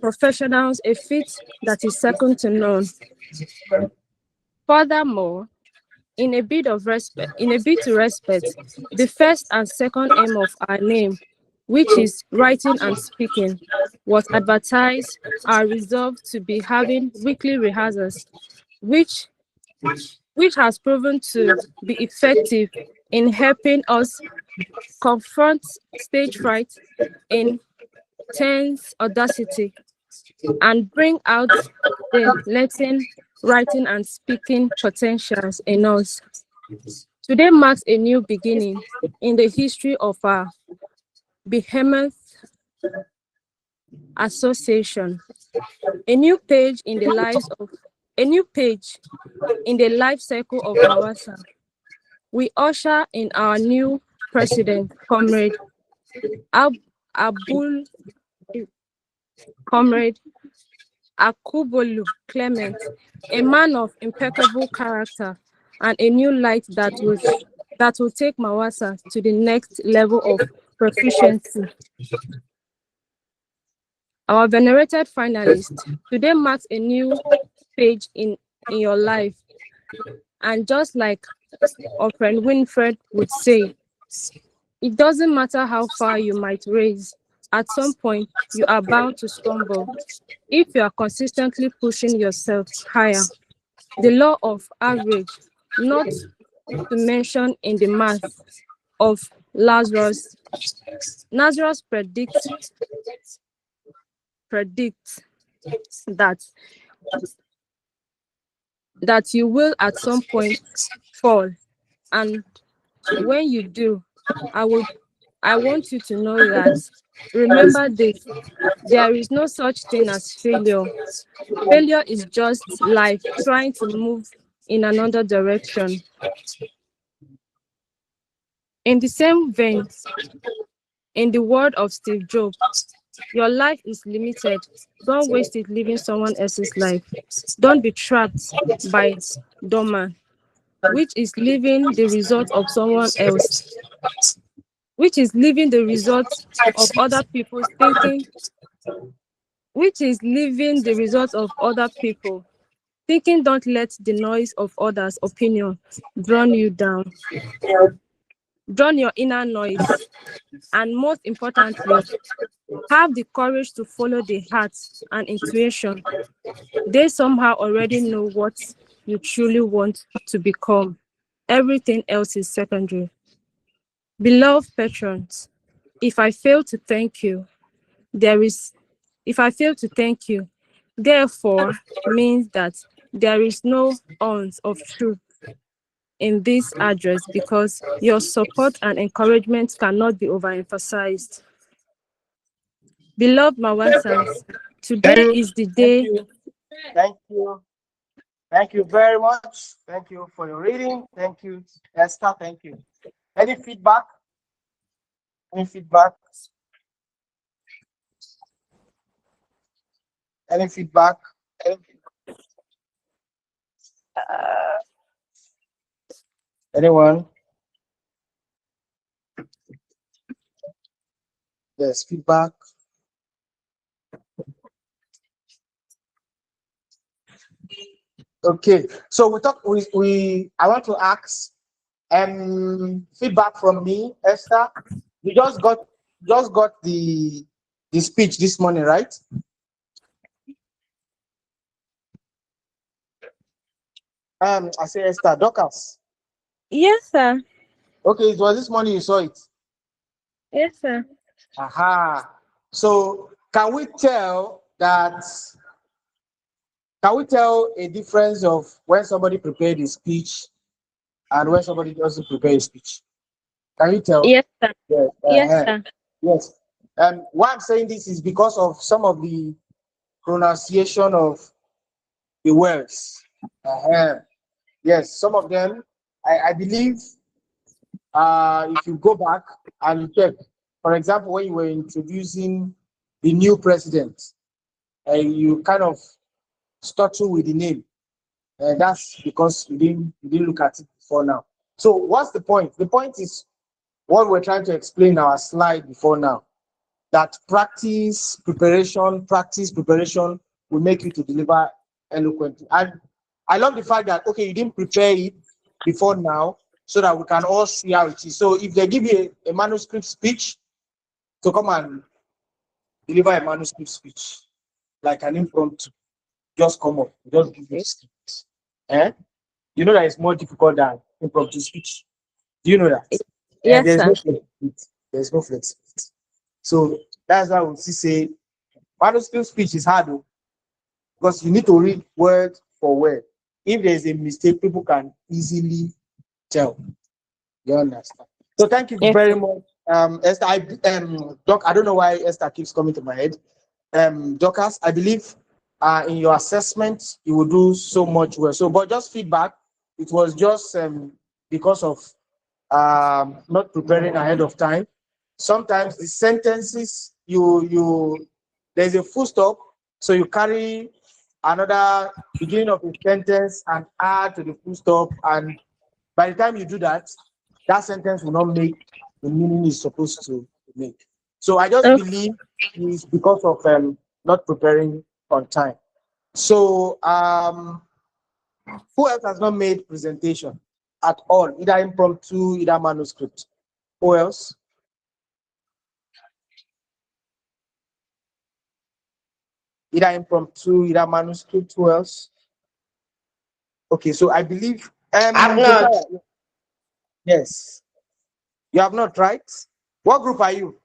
Professionals, a feat that is second to none. Furthermore, in a bid to respect the first and second aim of our name, which is writing and speaking, was advertised our resolve to be having weekly rehearsals, which has proven to be effective in helping us confront stage fright in tense audacity and bring out the latent writing and speaking potentials in us. Today marks a new beginning in the history of our behemoth association, a new page in the life cycle of Mawasa. We usher in our new president, Comrade Akubolu Clement, a man of impeccable character and a new light that will take Mawasa to the next level of proficiency. Our venerated finalist, today marks a new page in your life. And just like our friend Winfred would say, it doesn't matter how far you might raise, at some point you are bound to stumble if you are consistently pushing yourself higher. The law of average, not to mention in the math of Lazarus predicts that you will at some point fall, and when you do, I want you to know that, remember this, there is no such thing as failure. Failure is just life trying to move in another direction. In the same vein, in the word of Steve Jobs, your life is limited. Don't waste it living someone else's life. Don't be trapped by doma, which is living the result of someone else, which is living the result of other people's thinking, which is living the result of other people thinking. Don't let the noise of others' opinion drown you down. Drown your inner noise, and most importantly, have the courage to follow the heart and intuition. They somehow already know what you truly want to become. Everything else is secondary. Beloved patrons, if I fail to thank you, there is If I fail to thank you, therefore means that there is no ounce of truth in this address because your support and encouragement cannot be overemphasized. Beloved Mawasans, today is the Thank day. you. Thank you. Thank you very much. Thank you for your reading. Thank you, Esther. Thank you. Any feedback? Any feedback? Any feedback? Anyone? Yes, feedback. Okay, so I want to ask feedback from me, Esther. You just got the speech this morning, right? I say Esther, Dorcas. Yes, sir. Okay, it was this morning you saw it. Yes, sir. Aha. So can we tell a difference of when somebody prepared a speech and when somebody doesn't prepare a speech? Can you tell? Yes, sir. Yes. Yes, sir. Yes. Why I'm saying this is because of some of the pronunciation of the words. Yes, some of them, I believe, if you go back and you check, for example, when you were introducing the new president, you kind of stutter with the name. That's because you didn't look at it before now. So what's the point? The point is what we're trying to explain in our slide before now, that practice preparation will make you to deliver eloquently. And I love the fact that, okay, you didn't prepare it before now so that we can all see how it is. So if they give you a manuscript speech, to come and deliver a manuscript speech, like an impromptu, just come up, just give you the script. You know that it's more difficult than impromptu speech. Do you know that? Yes, There's sir. no flexibility. There's no flexibility. So that's why we say manuscript speech is hard though, because you need to read word for word. If there's a mistake, people can easily tell. You understand? So thank you Yes, very sir. much, Esther. Doc, I don't know why Esther keeps coming to my head. Dorcas, I believe in your assessment you will do so much well. So, but just feedback. It was just because of not preparing ahead of time. Sometimes the sentences there's a full stop, so you carry another beginning of a sentence and add to the full stop, and by the time you do that, that sentence will not make the meaning it's supposed to make. So I just Okay. believe it's because of not preparing on time. So who else has not made presentation at all, either impromptu, either manuscript? Who else? Either impromptu, either manuscript. Who else? Okay, so I believe I've not. Josiah, yes, you have not, right? What group are you?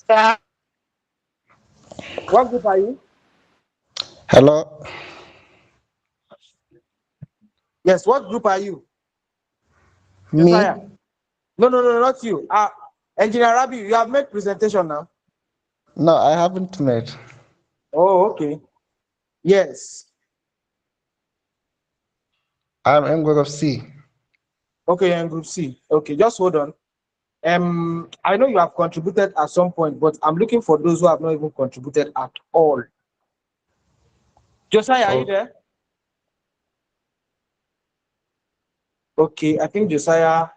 Sir. What group are you? Hello. Yes, what group are you? Me? Josiah. No, not you. Engineer Rabi, you have made presentation now. No, I haven't made. Oh, okay. Yes. I'm in group C. Okay, and group C. Okay, just hold on. I know you have contributed at some point, but I'm looking for those who have not even contributed at all. Josiah, are you Oh, there? Okay, I think Josiah.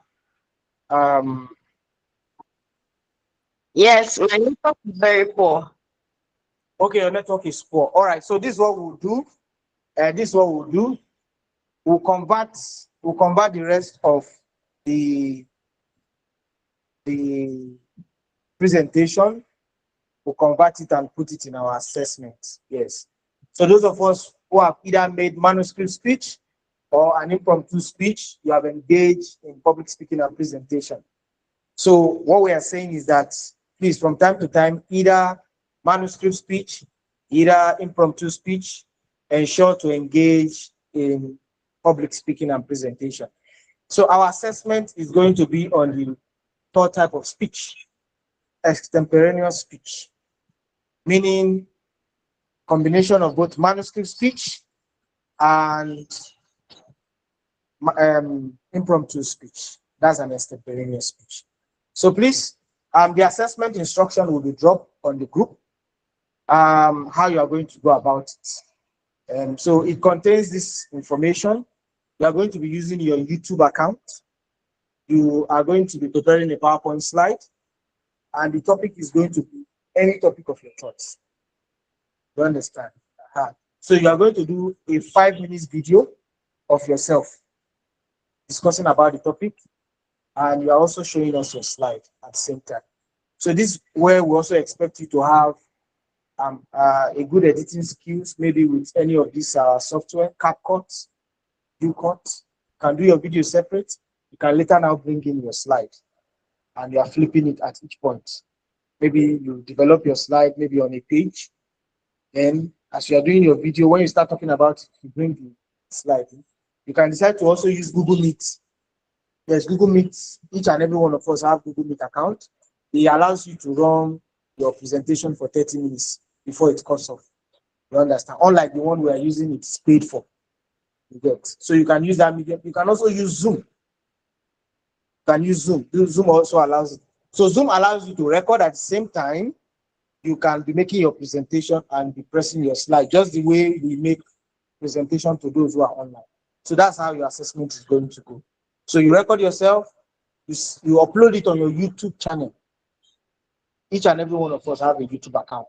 Yes, my network is very poor. Okay, your network is poor. All right, so this is what we'll do. We'll convert the rest of the presentation. We'll convert it and put it in our assessment. Yes. So those of us who have either made manuscript speech or an impromptu speech, you have engaged in public speaking and presentation. So what we are saying is that please, from time to time, either manuscript speech, either impromptu speech, ensure to engage in public speaking and presentation. So our assessment is going to be on the third type of speech, extemporaneous speech, meaning combination of both manuscript speech and impromptu speech. That's an extemporaneous speech. So please, the assessment instruction will be dropped on the group, how you are going to go about it. So it contains this information. You are going to be using your YouTube account. You are going to be preparing a PowerPoint slide, and the topic is going to be any topic of your choice. You understand? So you are going to do a 5-minute video of yourself discussing about the topic, and you are also showing us your slide at the same time. So this is where we also expect you to have a good editing skills, maybe with any of these software, CapCut, UCut. You can do your video separate. You can later now bring in your slide, and you are flipping it at each point. Maybe you develop your slide maybe on a page, and as you are doing your video, when you start talking about it, you bring the slide in. You can decide to also use Google Meet. Yes, Google Meet, each and every one of us have Google Meet account. It allows you to run your presentation for 30 minutes before it cuts off. You understand? Unlike the one we are using, it's paid for. You get. So you can use that medium. You can also use Zoom. You can use Zoom. Zoom also allows it. So Zoom allows you to record at the same time. You can be making your presentation and be pressing your slide, just the way we make presentation to those who are online. So that's how your assessment is going to go. So you record yourself, you upload it on your YouTube channel. Each and every one of us have a YouTube account.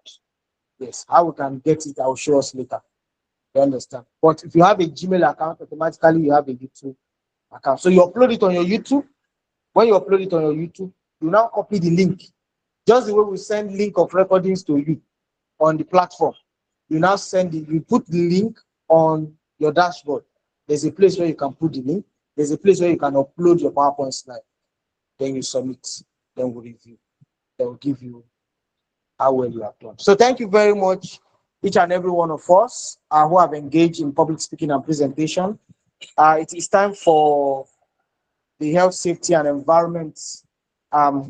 Yes, how we can get it, I'll show us later. You understand? But if you have a Gmail account, automatically you have a YouTube account. So you upload it on your YouTube. When you upload it on your YouTube, you now copy the link. Just the way we send link of recordings to you on the platform. You now send it, you put the link on your dashboard. There's a place where you can put the link. There's a place where you can upload your PowerPoint slide. Then you submit. Then we'll review. Then we'll give you how well you have done. So thank you very much, each and every one of us who have engaged in public speaking and presentation. It is time for the health, safety, and environment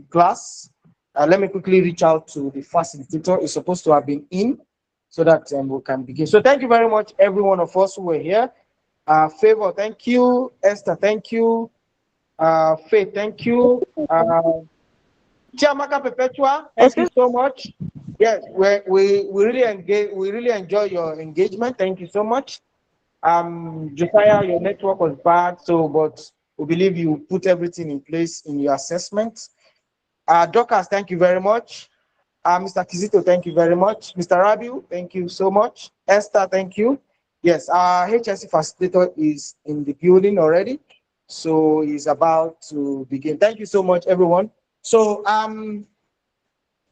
class. Let me quickly reach out to the facilitator. It's supposed to have been in so that we can begin. So thank you very much, every one of us who were here. Favor, thank you. Esther, thank you. Faith, thank you. Chiamaka Perpetua, thank you so much. Yes, we really engage. We really enjoy your engagement. Thank you so much. Josiah, your network was bad, but we believe you put everything in place in your assessment. Dorcas, thank you very much. Mr. Kizito, thank you very much. Mr. Rabiu, thank you so much. Esther, thank you. Yes, our HSC facilitator is in the building already, so he's about to begin. Thank you so much, everyone. So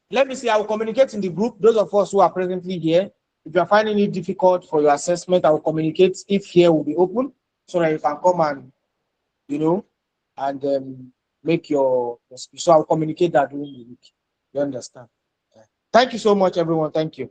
let me see, I will communicate in the group, those of us who are presently here. If you are finding it difficult for your assessment, I will communicate if here will be open so that you can come and, and make your speech. So I'll communicate that during the week. You understand? Thank you so much, everyone. Thank you.